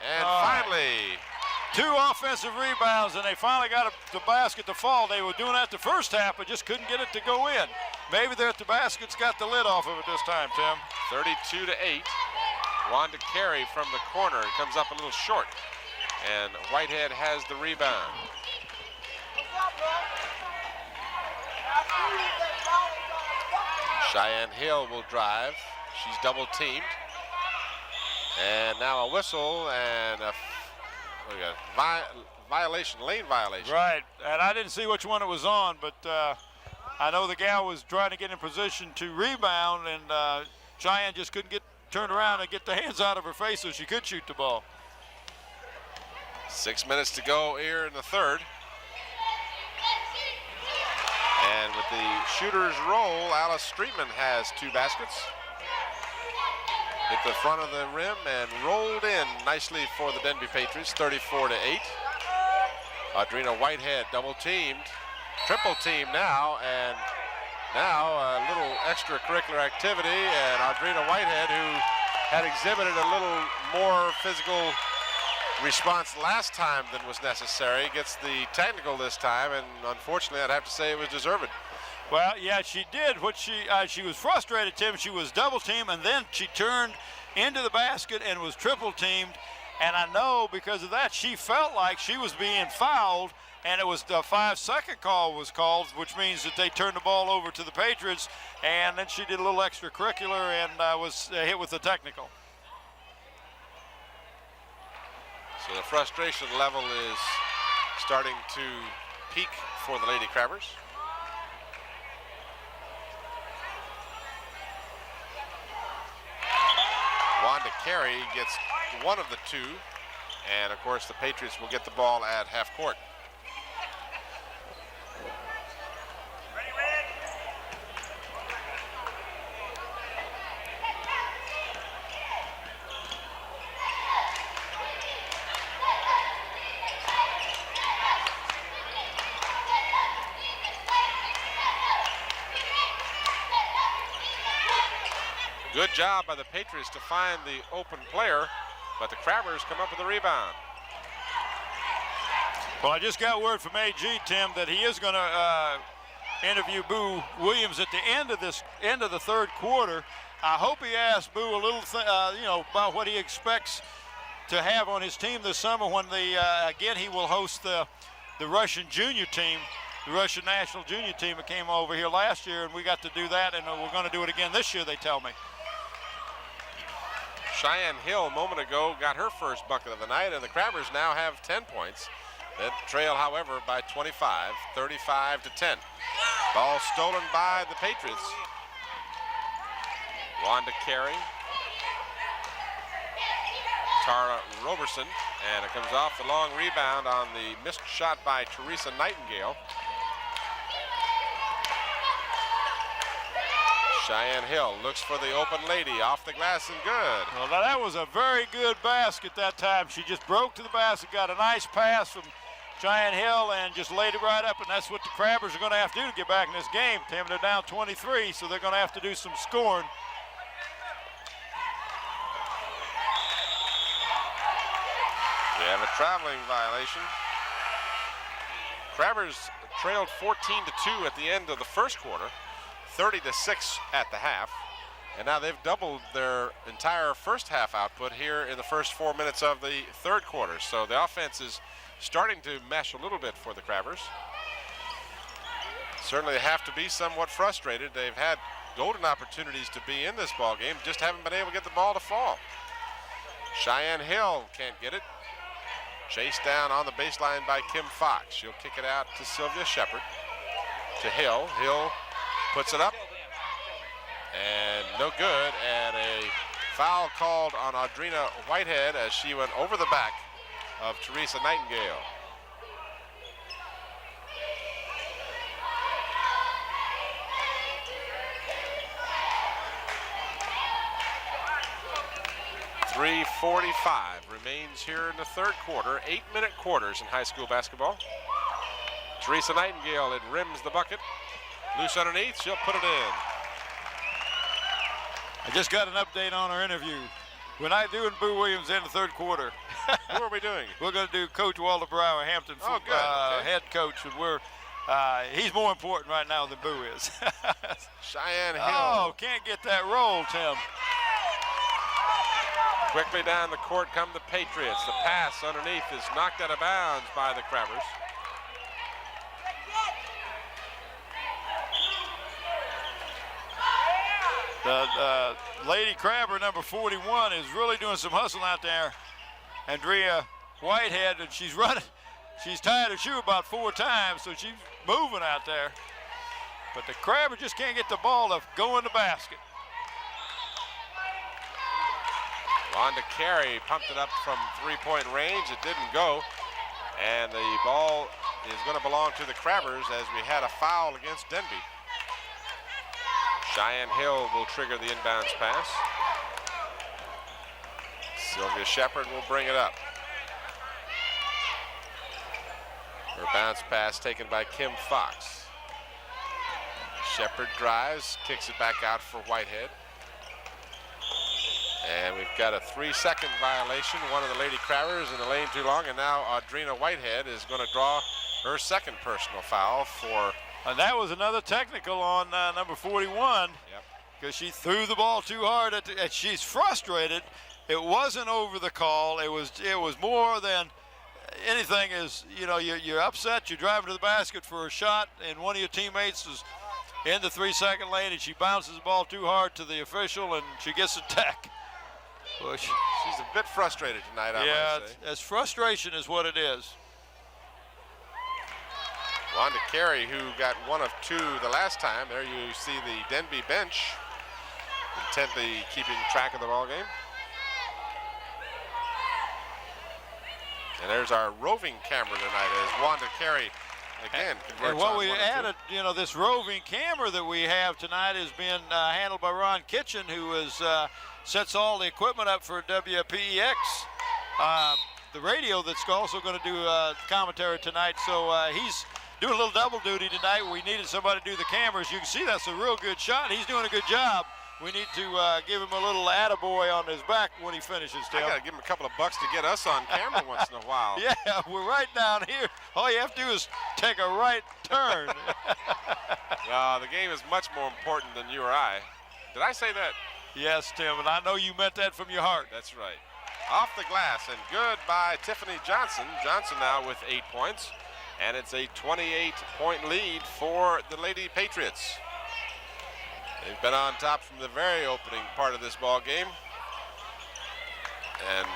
And finally, 2 offensive rebounds, and they finally got the basket to fall. They were doing that the first half, but just couldn't get it to go in. Maybe the basket's got the lid off of it this time, Tim. 32-8. Wanda Carey from the corner. It comes up a little short. And Whitehead has the rebound. Cheyenne Hill will drive. She's double teamed. And now a whistle and a violation, lane violation. Right, and I didn't see which one it was on, but I know the gal was trying to get in position to rebound, and Cheyenne just couldn't get turned around and get the hands out of her face so she could shoot the ball. 6 minutes to go here in the third. And with the shooter's roll, Alice Streetman has 2 baskets. Hit the front of the rim and rolled in nicely for the Denbigh Patriots, 34-8. Audrina Whitehead double teamed, triple teamed now, and now a little extracurricular activity, and Audrina Whitehead, who had exhibited a little more physical response last time than was necessary, gets the technical this time, and unfortunately I'd have to say it was deserved. Well, yeah, she did what she was frustrated, Tim. She was double teamed, and then she turned into the basket and was triple teamed, and I know because of that she felt like she was being fouled, and it was the 5-second call was called, which means that they turned the ball over to the Patriots, and then she did a little extracurricular and was hit with the technical. So the frustration level is starting to peak for the Lady Crabbers. Wanda Carey gets one of the 2, and of course the Patriots will get the ball at half court. Good job by the Patriots to find the open player, but the Crabbers come up with the rebound. Well, I just got word from AG, Tim, that he is going to interview Boo Williams at the end of the third quarter. I hope he asks Boo a little, about what he expects to have on his team this summer when again he will host the Russian junior team, the Russian national junior team that came over here last year, and we got to do that, and we're going to do it again this year, they tell me. Cheyenne Hill a moment ago got her first bucket of the night, and the Crabbers now have 10 points. They trail, however, by 25, 35-10. Ball stolen by the Patriots. Wanda Carey, Tara Roberson, and it comes off the long rebound on the missed shot by Teresa Nightingale. Cheyenne Hill looks for the open lady, off the glass and good. Well, now that was a very good basket that time. She just broke to the basket, got a nice pass from Cheyenne Hill, and just laid it right up, and that's what the Crabbers are going to have to do to get back in this game. Tim, they're down 23, so they're going to have to do some scoring. They have a traveling violation. Crabbers trailed 14-2 at the end of the first quarter, 30-6 at the half, and now they've doubled their entire first half output here in the first 4 minutes of the third quarter. So the offense is starting to mesh a little bit for the Crabbers. Certainly they have to be somewhat frustrated. They've had golden opportunities to be in this ball game, just haven't been able to get the ball to fall. Cheyenne Hill can't get it. Chased down on the baseline by Kim Fox. She'll kick it out to Sylvia Shepard. To Hill. Hill puts it up, and no good, and a foul called on Audrina Whitehead as she went over the back of Teresa Nightingale. .345 remains here in the third quarter, 8-minute quarters in high school basketball. Teresa Nightingale, it rims the bucket. Loose underneath, she'll put it in. I just got an update on our interview. We're not doing Boo Williams in the third quarter. Who are we doing? We're going to do Coach Walter Brower, Hampton head coach, and he's more important right now than Boo is. Cheyenne Hill. Oh, can't get that roll, Tim. Quickly down the court come the Patriots. The pass underneath is knocked out of bounds by the Crabbers. The Lady Crabber, number 41, is really doing some hustle out there. Andrea Whitehead, and she's running. She's tied her shoe about 4 times, so she's moving out there. But the Crabber just can't get the ball to go in the basket. Wanda Carey pumped it up from 3-point range. It didn't go. And the ball is going to belong to the Crabbers as we had a foul against Denbigh. Cheyenne Hill will trigger the inbounds pass. Sylvia Shepard will bring it up. Her bounce pass taken by Kim Fox. Shepard drives, kicks it back out for Whitehead. And we've got a 3-second violation. One of the Lady Crabbers in the lane too long, and now Audrina Whitehead is going to draw her second personal foul for. And that was another technical on number 41. Yep. Because she threw the ball too hard, and she's frustrated. It wasn't over the call. It was more than anything. Is you're upset. You're driving to the basket for a shot, and one of your teammates is in the 3-second lane, and she bounces the ball too hard to the official, and she gets a tech. Well, she's a bit frustrated tonight, I might say. As frustration is what it is. Wanda Carey, who got 1 of 2 the last time. There you see the Denbigh bench intently keeping track of the ball game. And there's our roving camera tonight as Wanda Carey again converts. And what on we 1 of 2. added, this roving camera that we have tonight has been handled by Ron Kitchen, who sets all the equipment up for WPEX. The radio that's also going to do commentary tonight. So he's doing a little double duty tonight. We needed somebody to do the cameras. You can see that's a real good shot. He's doing a good job. We need to give him a little attaboy on his back when he finishes, Tim. I got to give him a couple of bucks to get us on camera once in a while. Yeah, we're right down here. All you have to do is take a right turn. The game is much more important than you or I. Did I say that? Yes, Tim, and I know you meant that from your heart. That's right. Off the glass, and good by Tiffany Johnson. Johnson now with 8 points, and it's a 28-point lead for the Lady Patriots. They've been on top from the very opening part of this ball game, and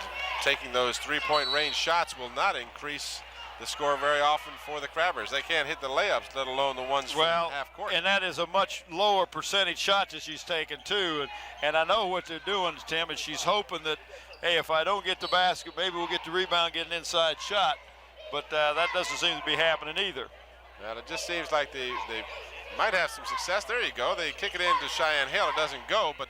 taking those 3-point range shots will not increase the score very often for the Crabbers. They can't hit the layups, let alone the ones from half court. And that is a much lower percentage shot that she's taken too. And I know what they're doing, Tim, and she's hoping that, hey, if I don't get the basket, maybe we'll get the rebound, get an inside shot. But that doesn't seem to be happening either. Well, it just seems like they might have some success. There you go. They kick it into Cheyenne Hill. It doesn't go, but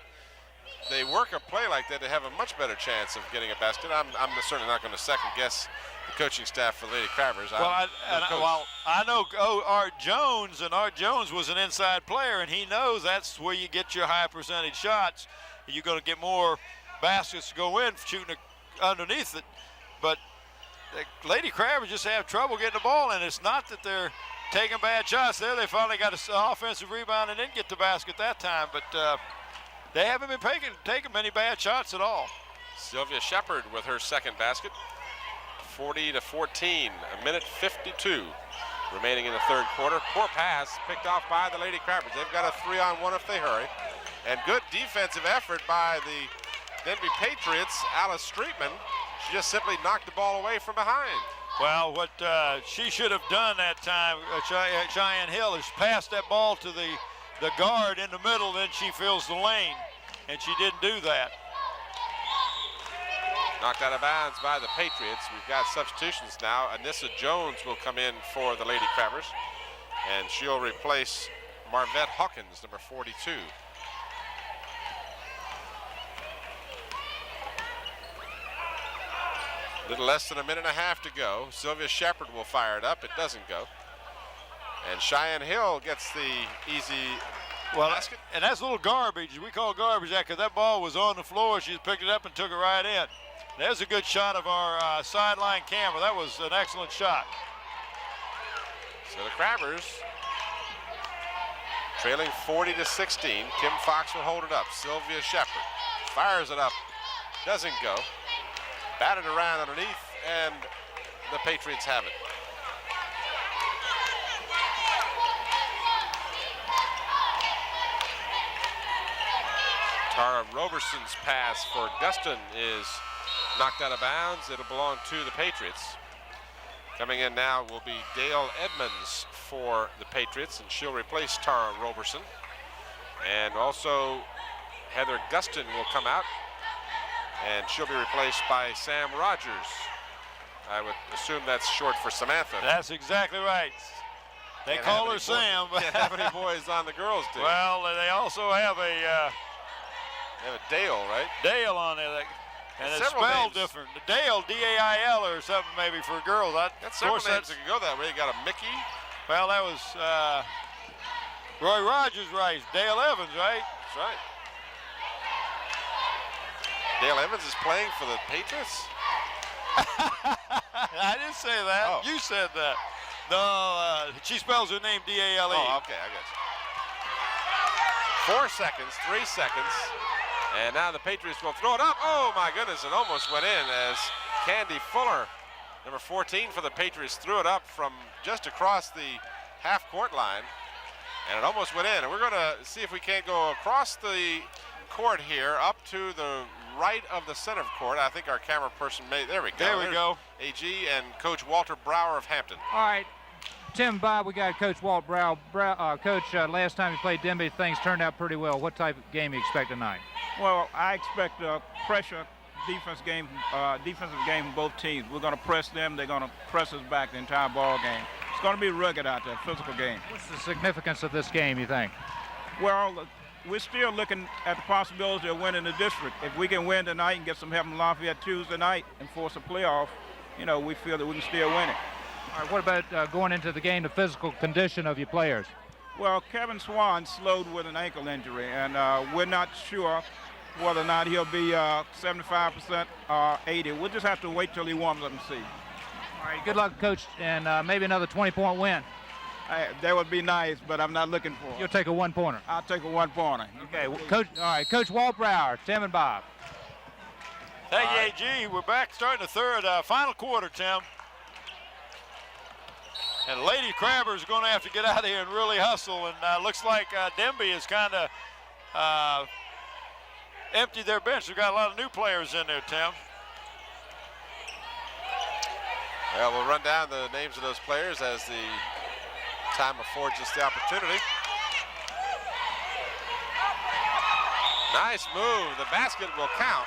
they work a play like that to have a much better chance of getting a basket. I'm certainly not going to second guess the coaching staff for Lady Crabbers. I know Art Jones, and Art Jones was an inside player, and he knows that's where you get your high percentage shots. You're going to get more baskets to go in shooting underneath it. But the Lady Crabbers just have trouble getting the ball, and it's not that they're taking bad shots. There they finally got an offensive rebound and didn't get the basket that time, but they haven't been taking many bad shots at all. Sylvia Shepard with her second basket. 40-14, a minute 52 remaining in the third quarter. Poor pass picked off by the Lady Crabbers. They've got a 3-on-1 if they hurry. And good defensive effort by the Denbigh Patriots. Alice Streetman, she just simply knocked the ball away from behind. Well, what she should have done that time, Cheyenne Hill, is pass that ball to the guard in the middle, then she fills the lane, and she didn't do that. Knocked out of bounds by the Patriots. We've got substitutions now. Anissa Jones will come in for the Lady Crabbers, and she'll replace Marvette Hawkins, number 42. A little less than a minute and a half to go. Sylvia Shepard will fire it up. It doesn't go. And Cheyenne Hill gets the easy basket. And that's a little garbage. We call garbage that because that ball was on the floor. She picked it up and took it right in. There's a good shot of our sideline camera. That was an excellent shot. So the Crabbers trailing 40-16. Kim Fox will hold it up. Sylvia Shepard fires it up Doesn't go. Batted around underneath, and the Patriots have it. Tara Roberson's pass for Guston is knocked out of bounds. It'll belong to the Patriots. Coming in now will be Dale Edmonds for the Patriots, and she'll replace Tara Roberson. And also Heather Guston will come out, and she'll be replaced by Sam Rogers. I would assume that's short for Samantha. That's exactly right. They call her Sam. Can't have any boys on the girls' team. Well, they also have they have a Dale, right? Dale on there. And it's spelled different. Dale, D-A-I-L or something maybe for girls. That's several names that can go that way. You got a Mickey. Well, that was Roy Rogers, right? Dale Evans, right? That's right. Dale Evans is playing for the Patriots? I didn't say that. Oh. You said that. No, she spells her name D-A-L-E. Oh, okay, I got you. 4 seconds, 3 seconds. And now the Patriots will throw it up. Oh, my goodness, it almost went in as Candy Fuller, number 14 for the Patriots, threw it up from just across the half-court line. And it almost went in. And we're going to see if we can't go across the court here up to the right of the center court. I think our camera person made, there we go. There we go. AG and Coach Walter Brower of Hampton. All right, Tim, Bob, we got Coach Walt Brower. Coach, last time you played Denbigh, things turned out pretty well. What type of game you expect tonight? Well, I expect a pressure defensive game from both teams. We're going to press them. They're going to press us back the entire ball game. It's going to be rugged out there, physical game. What's the significance of this game, you think? Well, we're still looking at the possibility of winning the district. If we can win tonight and get some help from Lafayette Tuesday night and force a playoff, you know, we feel that we can still win it. All right, what about going into the game, the physical condition of your players? Well, Kevin Swan slowed with an ankle injury, and we're not sure whether or not he'll be 75% or 80%. We'll just have to wait till he warms up and see. All right, good luck, Coach, and maybe another 20-point win. That would be nice, but I'm not looking for it. You'll take a one-pointer. I'll take a one-pointer. Okay, Coach. All right, Coach Walt Brower, Tim and Bob. Thank you, AG. We're back starting the third, final quarter, Tim. And Lady Crabbers are going to have to get out of here and really hustle. And looks like Denbigh has kind of emptied their bench. They've got a lot of new players in there, Tim. Well, we'll run down the names of those players as the time affords us the opportunity. Nice move. The basket will count.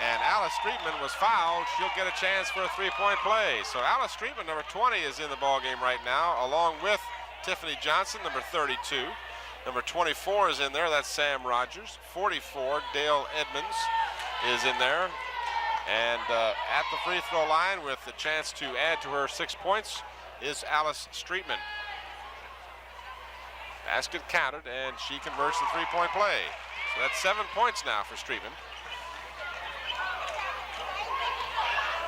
And Alice Streetman was fouled. She'll get a chance for a three-point play. So Alice Streetman, number 20, is in the ballgame right now, along with Tiffany Johnson, number 32. Number 24 is in there. That's Sam Rogers. 44, Dale Edmonds, is in there. And at the free throw line with the chance to add to her 6 points is Alice Streetman. Basket counted, and she converts the three-point play. So that's 7 points now for Streetman.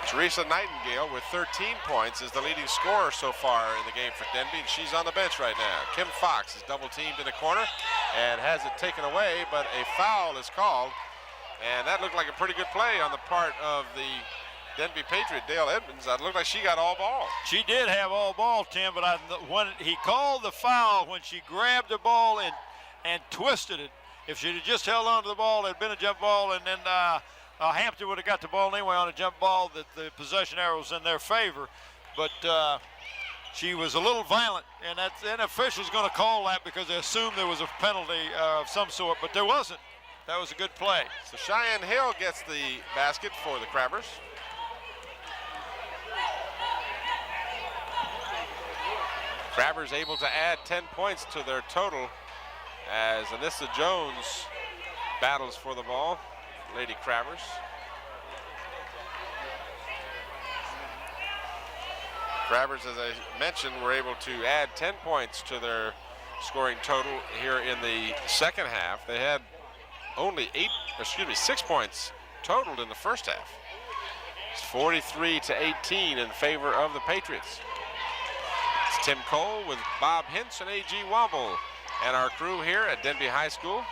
Teresa Nightingale with 13 points is the leading scorer so far in the game for Denbigh, and she's on the bench right now. Kim Fox is double-teamed in the corner and has it taken away, but a foul is called. And that looked like a pretty good play on the part of the Denbigh Patriot, Dale Edmonds. It looked like she got all ball. She did have all ball, Tim, but when he called the foul when she grabbed the ball and twisted it. If she'd have just held on to the ball, it'd been a jump ball, and then Hampton would have got the ball anyway on a jump ball. That the possession arrow was in their favor, but she was a little violent, and the official's going to call that because they assumed there was a penalty of some sort, but there wasn't. That was a good play. So Cheyenne Hill gets the basket for the Crabbers. Crabbers able to add 10 points to their total as Anissa Jones battles for the ball. Lady Crabbers. Crabbers, as I mentioned, were able to add 10 points to their scoring total here in the second half. They had only 6 points totaled in the first half. It's 43-18 in favor of the Patriots. It's Tim Cole with Bob Hintz and A.G. Womble and our crew here at Denbigh High School.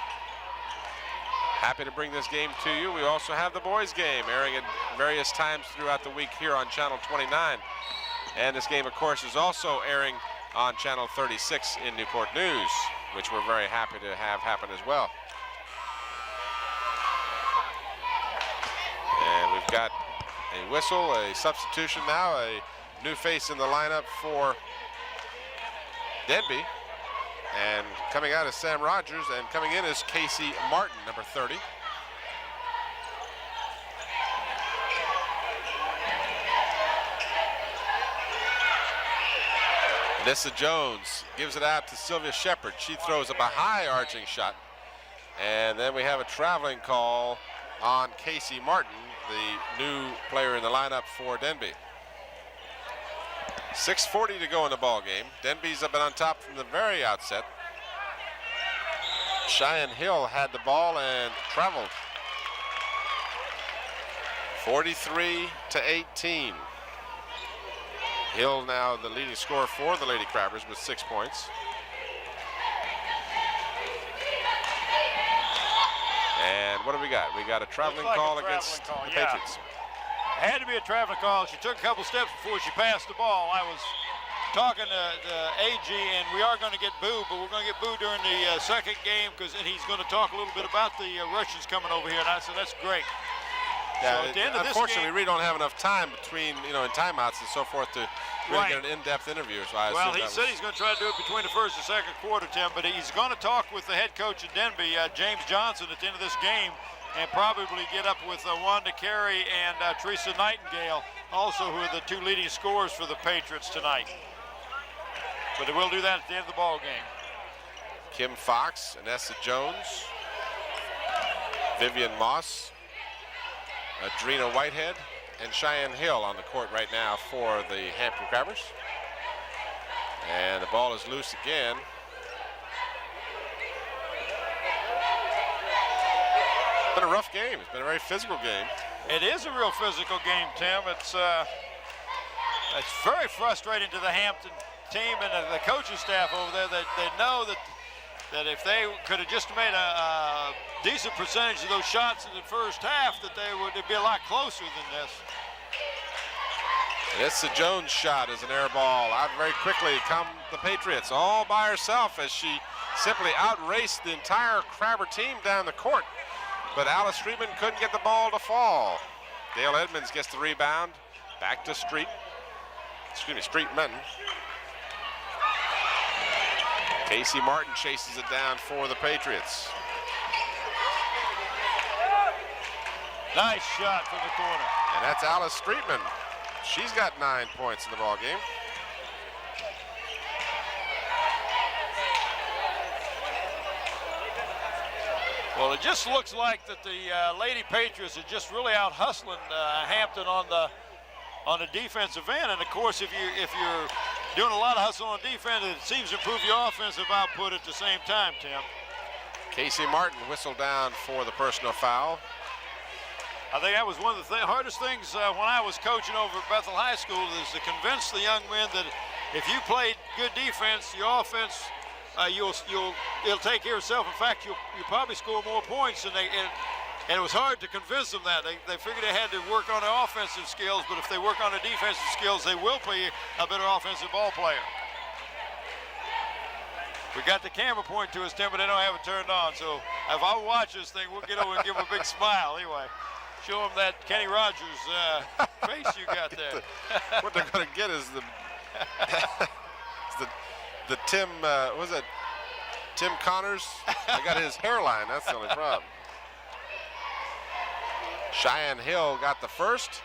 Happy to bring this game to you. We also have the boys game airing at various times throughout the week here on Channel 29. And this game, of course, is also airing on Channel 36 in Newport News, which we're very happy to have happen as well. And we've got a whistle, a substitution now, a new face in the lineup for Denbigh. And coming out is Sam Rogers, and coming in is Casey Martin, number 30. Nissa Jones gives it out to Sylvia Shepard. She throws up a high arching shot. And then we have a traveling call on Casey Martin, the new player in the lineup for Denbigh. 6:40 to go in the ball game. Denbigh's been on top from the very outset. Cheyenne Hill had the ball and traveled. 43-18. Hill now the leading scorer for the Lady Crabbers with 6 points. And what do we got? We got a traveling call against the Patriots. Had to be a traveling call. She took a couple steps before she passed the ball. I was talking to AG, and we are going to get booed, but we're going to get booed during the second game because he's going to talk a little bit about the Russians coming over here. And I said, that's great. Yeah, so at the end of this unfortunately, game, we don't have enough time between, in timeouts and so forth to really get an in-depth interview. So well, he said he's going to try to do it between the first and second quarter, Tim, but he's going to talk with the head coach of Denbigh, James Johnson, at the end of this game, and probably get up with Wanda Carey and Teresa Nightingale, also who are the two leading scorers for the Patriots tonight. But they will do that at the end of the ball game. Kim Fox, Anessa Jones, Vivian Moss, Adrena Whitehead, and Cheyenne Hill on the court right now for the Hampton Crabbers. And the ball is loose again. It's been a rough game. It's been a very physical game. It is a real physical game, Tim. It's very frustrating to the Hampton team and the coaching staff over there. They know that if they could have just made a decent percentage of those shots in the first half, that they'd be a lot closer than this. And it's the Jones shot as an air ball. Out very quickly come the Patriots, all by herself as she simply outraced the entire Crabber team down the court. But Alice Streetman couldn't get the ball to fall. Dale Edmonds gets the rebound. Back to Streetman. Casey Martin chases it down for the Patriots. Nice shot from the corner. And that's Alice Streetman. She's got 9 points in the ball game. Well, it just looks like that the Lady Patriots are just really out hustling Hampton on the defensive end. And of course, if you're doing a lot of hustle on defense, it seems to improve your offensive output at the same time, Tim. Casey Martin whistled down for the personal foul. I think that was one of the hardest things when I was coaching over at Bethel High School, is to convince the young men that if you played good defense, your offense, it'll take care of itself. In fact, you'll probably score more points. And it was hard to convince them that. They figured they had to work on their offensive skills, but if they work on their defensive skills, they will be a better offensive ball player. We got the camera pointing to us, Tim, but they don't have it turned on. So if I watch this thing, we'll get over and give them a big smile anyway. Show them that Kenny Rogers face you got there. What they're going to get is the Tim, what was it? Tim Connors? I got his hairline. That's the only problem. Cheyenne Hill got the first,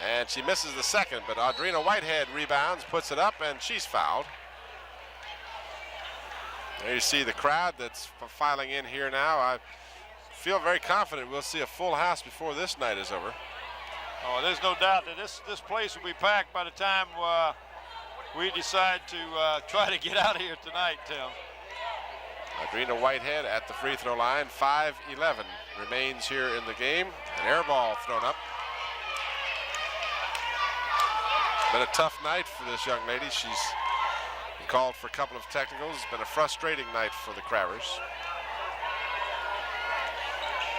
and she misses the second, but Audrina Whitehead rebounds, puts it up, and she's fouled. There you see the crowd that's filing in here now. I feel very confident we'll see a full house before this night is over. Oh, there's no doubt that this place will be packed by the time we decide to try to get out of here tonight, Tim. Adrena Whitehead at the free throw line. 5:11 remains here in the game. An air ball thrown up. Been a tough night for this young lady. She's been called for a couple of technicals. It's been a frustrating night for the Crabbers.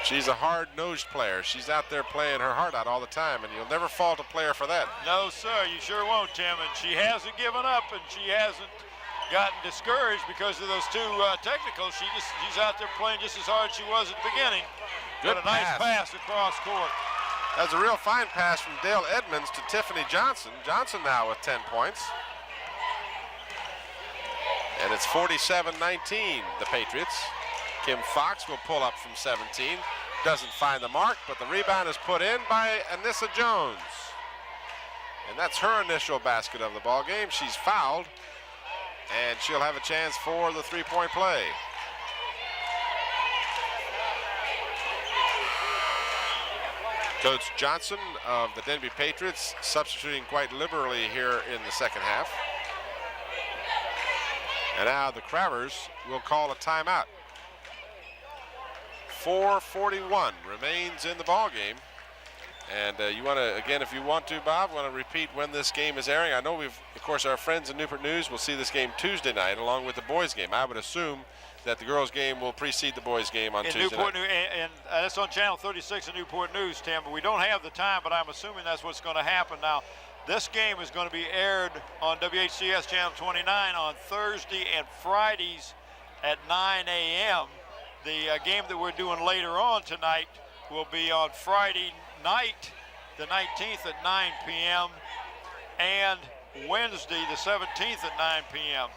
She's a hard-nosed player. She's out there playing her heart out all the time, and you'll never fault a player for that. No, sir, you sure won't, Tim. And she hasn't given up, and she hasn't gotten discouraged because of those two technicals. She's out there playing just as hard as she was at the beginning. Good But a nice pass across court. That's a real fine pass from Dale Edmonds to Tiffany Johnson. Johnson now with 10 points. And it's 47-19, the Patriots. Kim Fox will pull up from 17. Doesn't find the mark, but the rebound is put in by Anissa Jones. And that's her initial basket of the ball game. She's fouled, and she'll have a chance for the three-point play. Coach Johnson of the Denbigh Patriots substituting quite liberally here in the second half. And now the Crabbers will call a timeout. 4:41 remains in the ball game. And you want to, again, if you want to, Bob, want to repeat when this game is airing? I know we've, of course, our friends in Newport News will see this game Tuesday night along with the boys game. I would assume that the girls game will precede the boys game on Tuesday Newport night. And that's on channel 36 in Newport News, Tim, but we don't have the time, but I'm assuming that's what's going to happen. Now, this game is going to be aired on WHCS channel 29 on Thursday and Fridays at 9 a.m. The game that we're doing later on tonight will be on Friday night, the 19th at 9 p.m. and Wednesday, the 17th at 9 p.m.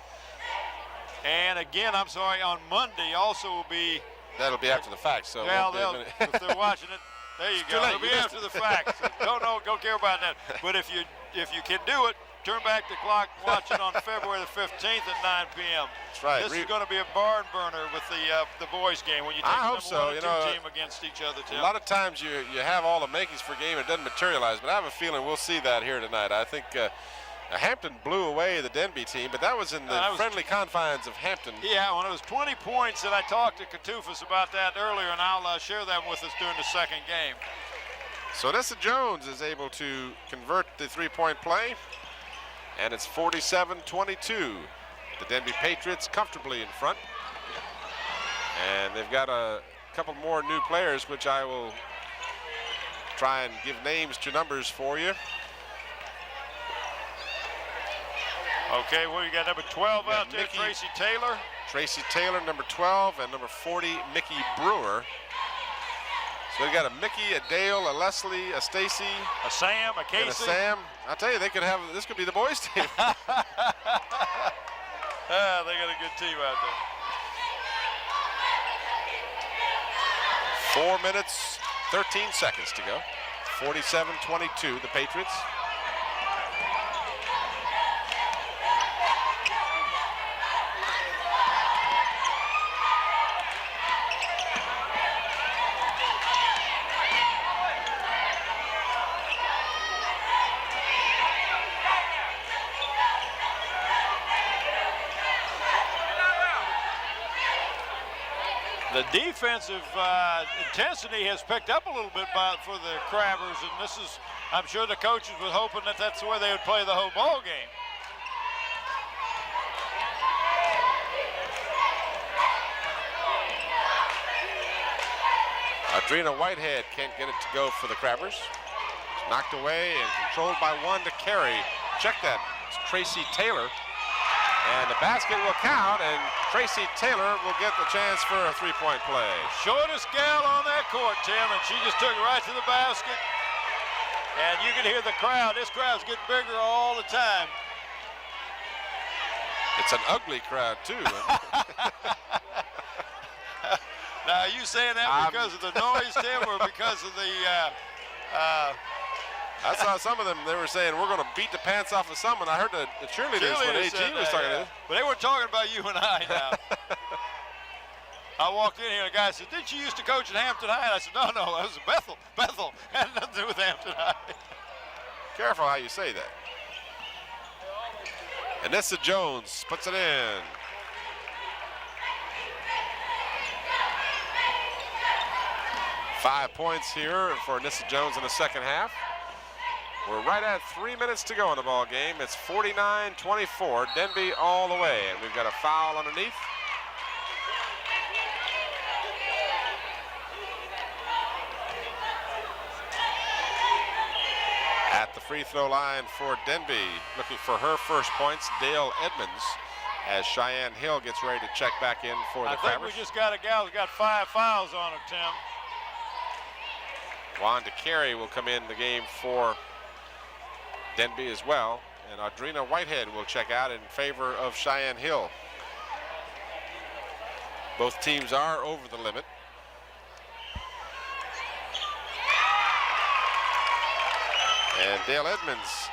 And again, I'm sorry, on Monday also will be. That'll be after the fact. So well, if they're watching it, there you go. late. It'll be after the fact. So don't care about that. But if you can do it, turn back the clock, watch it on February the 15th at 9 p.m. That's right. This is going to be a barn burner with the boys game when you take I hope the so. number one and two team against each other, Tim. A lot of times you have all the makings for a game, it doesn't materialize, but I have a feeling we'll see that here tonight. I think Hampton blew away the Denbigh team, but that was in the friendly confines of Hampton. Yeah, when it was 20 points, and I talked to Katufas about that earlier, and I'll share that with us during the second game. So Anissa Jones is able to convert the three-point play, and it's 47-22. The Denbigh Patriots comfortably in front. And they've got a couple more new players, which I will try and give names to numbers for you. Okay, well, you got number 12 out there, Tracy Taylor. Tracy Taylor, number 12, and number 40, Mickey Brewer. So we got a Mickey, a Dale, a Leslie, a Stacy, a Sam, a Casey, and a Sam. I'll tell you, this could be the boys' team. They got a good team out there. 4 minutes, 13 seconds to go. 47-22, the Patriots. The defensive intensity has picked up a little bit for the Crabbers, and this is, I'm sure the coaches were hoping that that's the way they would play the whole ball game. Adrena Whitehead can't get it to go for the Crabbers. It's knocked away and controlled by one to carry. Check that, it's Tracy Taylor. And the basket will count, and Tracy Taylor will get the chance for a three-point play. Shortest gal on that court, Tim, and she just took it right to the basket. And you can hear the crowd. This crowd's getting bigger all the time. It's an ugly crowd, too. Now, are you saying that because of the noise, Tim, or because of the... I saw some of them, they were saying, we're going to beat the pants off of someone. I heard the cheerleaders when AG was talking to them. But they were talking about you and I now. I walked in here and the guy said, didn't you used to coach at Hampton High? And I said, no, that was Bethel. Bethel had nothing to do with Hampton High. Careful how you say that. Anissa Jones puts it in. Five points here for Anissa Jones in the second half. We're right at 3 minutes to go in the ball game. It's 49-24, Denbigh all the way, and we've got a foul underneath. At the free throw line for Denbigh, looking for her first points, Dale Edmonds, as Cheyenne Hill gets ready to check back in for the Crabbers. I think we just got a gal who's got 5 fouls on her, Tim. Wanda Carey will come in the game for Denbigh as well, and Audrina Whitehead will check out in favor of Cheyenne Hill. Both teams are over the limit. And Dale Edmonds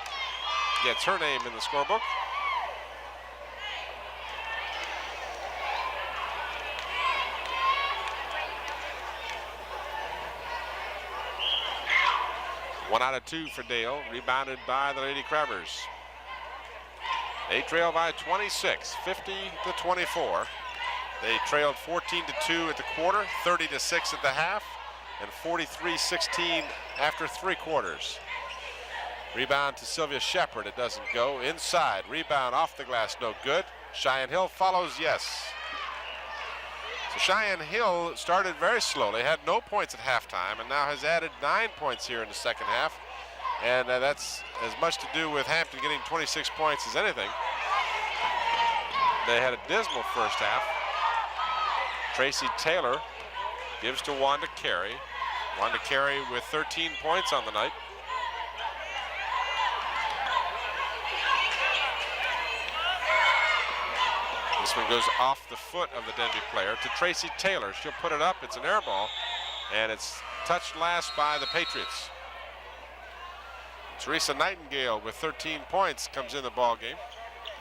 gets her name in the scorebook. One out of 2 for Dale, rebounded by the Lady Crabbers. They trail by 26, 50-24. They trailed 14-2 at the quarter, 30-6 at the half, and 43-16 after 3 quarters. Rebound to Sylvia Shepard, it doesn't go. Inside, rebound off the glass, no good. Cheyenne Hill follows, yes. So Cheyenne Hill started very slowly, had no points at halftime, and now has added 9 points here in the second half. And that's as much to do with Hampton getting 26 points as anything. They had a dismal first half. Tracy Taylor gives to Wanda Carey. Wanda Carey with 13 points on the night. This one goes off the foot of the Denbigh player to Tracy Taylor. She'll put it up. It's an air ball, and it's touched last by the Patriots. Teresa Nightingale with 13 points comes in the ball game,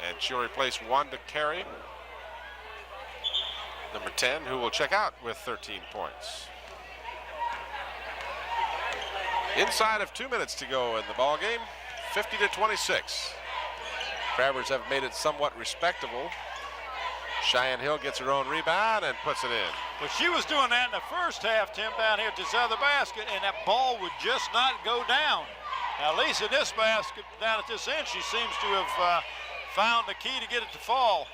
and she'll replace Wanda Carey, number 10, who will check out with 13 points. Inside of 2 minutes to go in the ball game, 50-26. Crabbers have made it somewhat respectable. Cheyenne Hill gets her own rebound and puts it in. But she was doing that in the first half, Tim, down here at this other basket, and that ball would just not go down. Now, at least in this basket, down at this end, she seems to have found the key to get it to fall.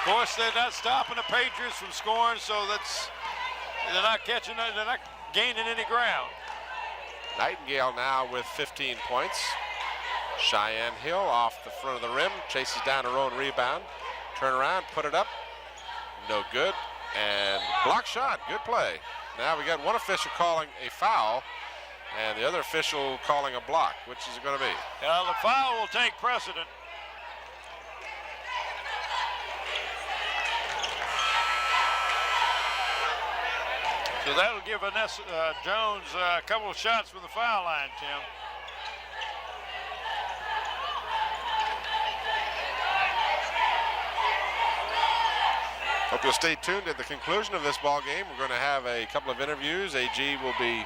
Of course, they're not stopping the Patriots from scoring, so they're not gaining any ground. Nightingale now with 15 points. Cheyenne Hill off the front of the rim, chases down her own rebound. Turn around, put it up, no good, and block shot, good play. Now we got one official calling a foul, and the other official calling a block. Which is it going to be? The foul will take precedent. So that'll give Vanessa Jones a couple of shots from the foul line, Tim. Hope you'll stay tuned at the conclusion of this ball game. We're going to have a couple of interviews. AG will be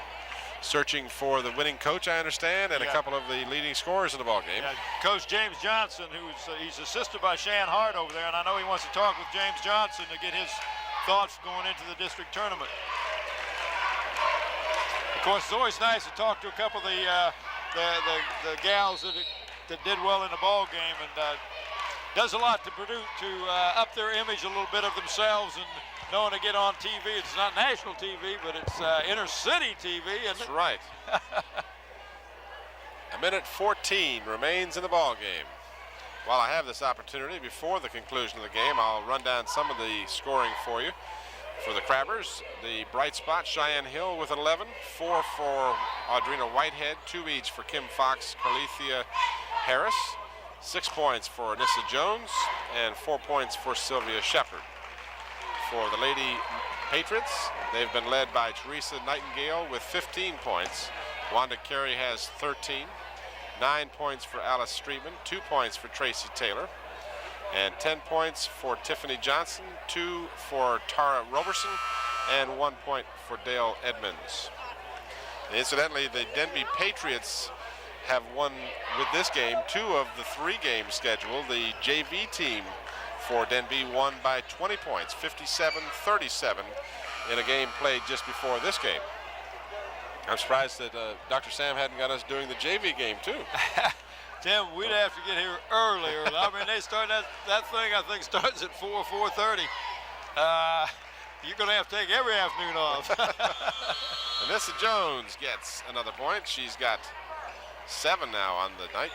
searching for the winning coach, I understand, and a couple of the leading scorers in the ball game. Yeah, Coach James Johnson, he's assisted by Shan Hart over there, and I know he wants to talk with James Johnson to get his thoughts going into the district tournament. Of course, it's always nice to talk to a couple of the gals that did well in the ball game, and does a lot to up their image a little bit of themselves and knowing to get on TV. It's not national TV, but it's inner city TV. That's right. A minute 14 remains in the ball game. While I have this opportunity before the conclusion of the game, I'll run down some of the scoring for you. For the Crabbers, the bright spot, Cheyenne Hill with 11, 4 for Audrina Whitehead, 2 each for Kim Fox, Carlethia Harris, 6 points for Anissa Jones, and 4 points for Sylvia Shepard. For the Lady Patriots, they've been led by Teresa Nightingale with 15 points. Wanda Carey has 13, 9 points for Alice Streetman, 2 points for Tracy Taylor, and 10 points for Tiffany Johnson, 2 for Tara Roberson, and 1 point for Dale Edmonds. And incidentally, the Denbigh Patriots have won with this game 2 of the 3 games scheduled. The JV team for Denbigh won by 20 points, 57-37, in a game played just before this game. I'm surprised that Dr. Sam hadn't got us doing the JV game too. Tim, we'd have to get here earlier. I mean, they start that thing, I think, starts at 4:30. You're going to have to take every afternoon off. Anissa Jones gets another point. She's got 7 now on the night.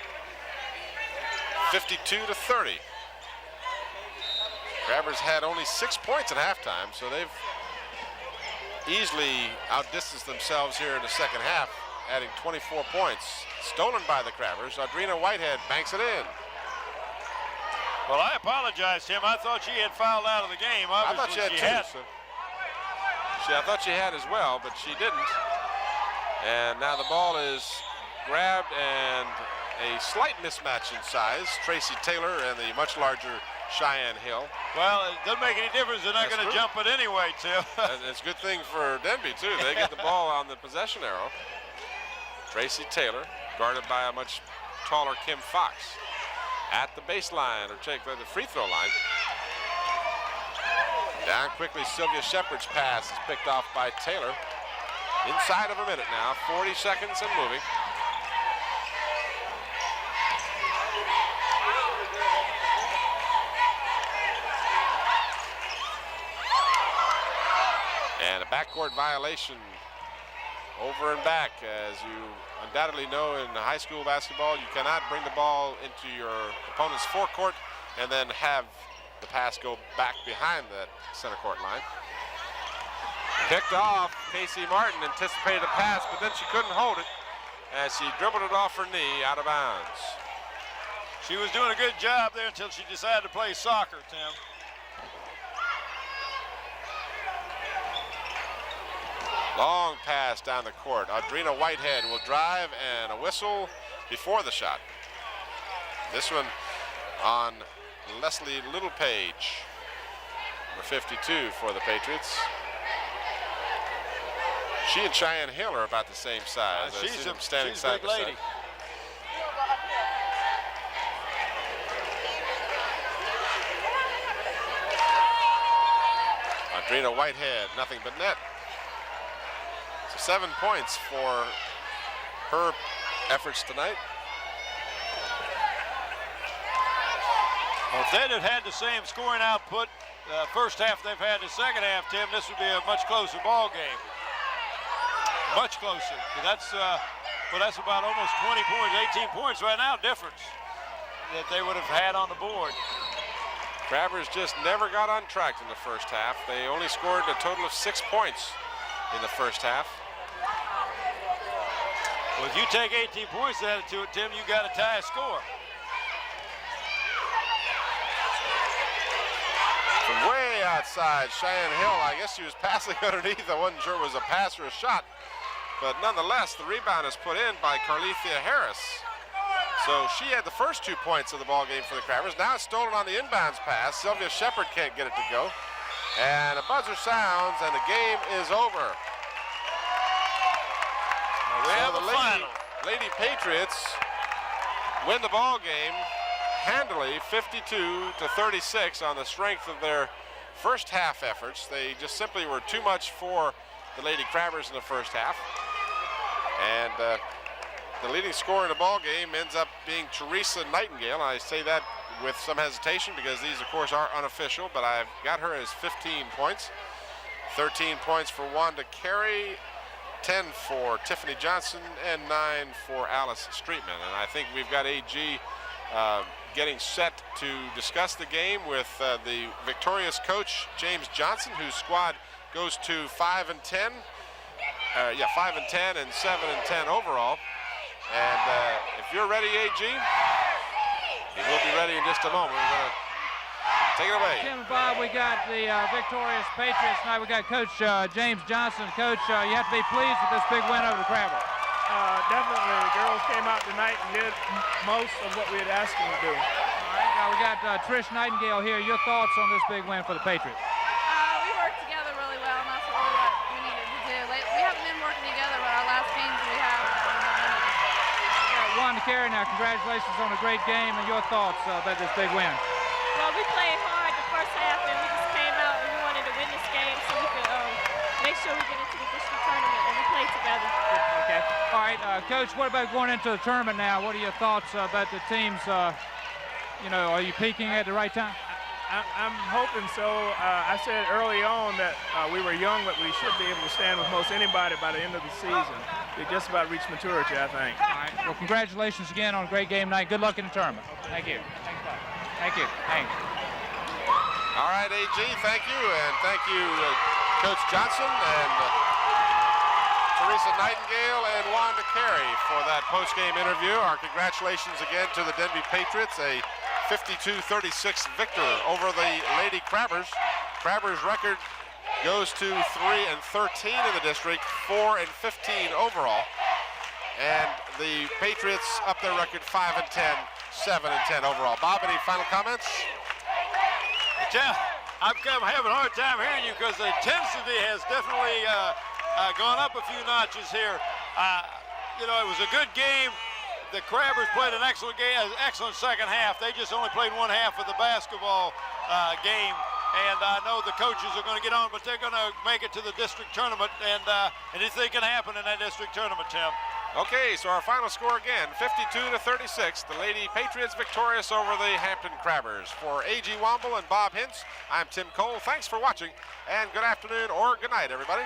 52-30. Crabbers had only 6 points at halftime, so they've easily outdistanced themselves here in the second half, adding 24 points. Stolen by the Crabbers. Audrina Whitehead banks it in. Well, I apologize, Tim. I thought she had fouled out of the game. I thought Obviously, she had two. I thought she had as well, but she didn't. And now the ball is grabbed, and a slight mismatch in size. Tracy Taylor and the much larger Cheyenne Hill. Well, it doesn't make any difference. They're not going to jump it anyway, Tim. It's a good thing for Denbigh, too. They get the ball on the possession arrow. Tracy Taylor, guarded by a much taller Kim Fox. At the baseline, or check the free throw line. Down quickly, Sylvia Shepard's pass is picked off by Taylor. Inside of a minute now, 40 seconds and moving. And a backcourt violation over and back. As you undoubtedly know, in high school basketball, you cannot bring the ball into your opponent's forecourt and then have the pass go back behind that center court line. Picked off. Casey Martin anticipated a pass, but then she couldn't hold it as she dribbled it off her knee out of bounds. She was doing a good job there until she decided to play soccer, Tim. Long pass down the court. Audrina Whitehead will drive, and a whistle before the shot. This one on Leslie Littlepage, number 52 for the Patriots. She and Cheyenne Hill are about the same size. She's a side big lady. Audrina Whitehead, nothing but net. So 7 points for her efforts tonight. Well, if they'd have had the same scoring output first half they've had the second half, Tim, this would be a much closer ball game. Much closer. That's about almost 20 points, 18 points right now difference that they would have had on the board. Crabbers just never got on track in the first half. They only scored a total of 6 points in the first half. Well, if you take 18 points added to it, Tim, you got to tie a score. From way outside, Cheyenne Hill, I guess she was passing underneath. I wasn't sure it was a pass or a shot. But nonetheless, the rebound is put in by Carlethia Harris. So she had the first 2 points of the ball game for the Crabbers. Now it's stolen on the inbounds pass. Sylvia Shepard can't get it to go. And a buzzer sounds, and the game is over. Well, we have a final. Lady Patriots win the ball game handily, 52-36, on the strength of their first half efforts. They just simply were too much for the Lady Crabbers in the first half. And the leading scorer in the ball game ends up being Teresa Nightingale. I say that with some hesitation because these, of course, are unofficial, but I've got her as 15 points. 13 points for Wanda Carey, 10 for Tiffany Johnson, and 9 for Alice Streetman. And I think we've got AG getting set to discuss the game with the victorious coach, James Johnson, whose squad goes to 5-10. 5-10 and 7-10 overall. And if you're ready, AG, he will be ready in just a moment. We're going to take it away. Tim and Bob, we got the victorious Patriots tonight. We got Coach James Johnson. Coach, you have to be pleased with this big win over the Crabbers. Definitely. The girls came out tonight and did most of what we had asked them to do. All right, now we got Trish Nightingale here. Your thoughts on this big win for the Patriots? We worked together really well, and that's really what we needed to do. We haven't been working together, but our last games we have. Wanda Carey, now congratulations on a great game, and your thoughts about this big win. Well, we played hard the first half, and we just came out and we wanted to win this game so we could make sure we get into the district tournament, and we played together. Okay. All right, Coach, what about going into the tournament now? What are your thoughts about the teams? Are you peaking at the right time? I'm hoping so. I said early on that we were young, but we should be able to stand with most anybody by the end of the season. they just about reached maturity, I think. All right. Well, congratulations again on a great game night. Good luck in the tournament. Thank you. Thanks, Bud. Thank you. Thanks. All right, AG, thank you, and thank you, Coach Johnson and Teresa Nightingale and Wanda Carey for that post-game interview. Our congratulations again to the Denbigh Patriots, a 52-36 victor over the Lady Crabbers. Crabbers' record goes to 3-13 in the district, 4-15 overall. And the Patriots up their record 5-10, 7-10 overall. Bob, any final comments? Yeah, I'm having a hard time hearing you because the intensity has definitely gone up a few notches here. You know, it was a good game. The Crabbers played an excellent game, excellent second half. They just only played one half of the basketball game. And I know the coaches are going to get on, but they're going to make it to the district tournament. And anything can happen in that district tournament, Tim. Okay, so our final score again, 52-36. The Lady Patriots victorious over the Hampton Crabbers. For A.G. Womble and Bob Hintz, I'm Tim Cole. Thanks for watching, and good afternoon or good night, everybody.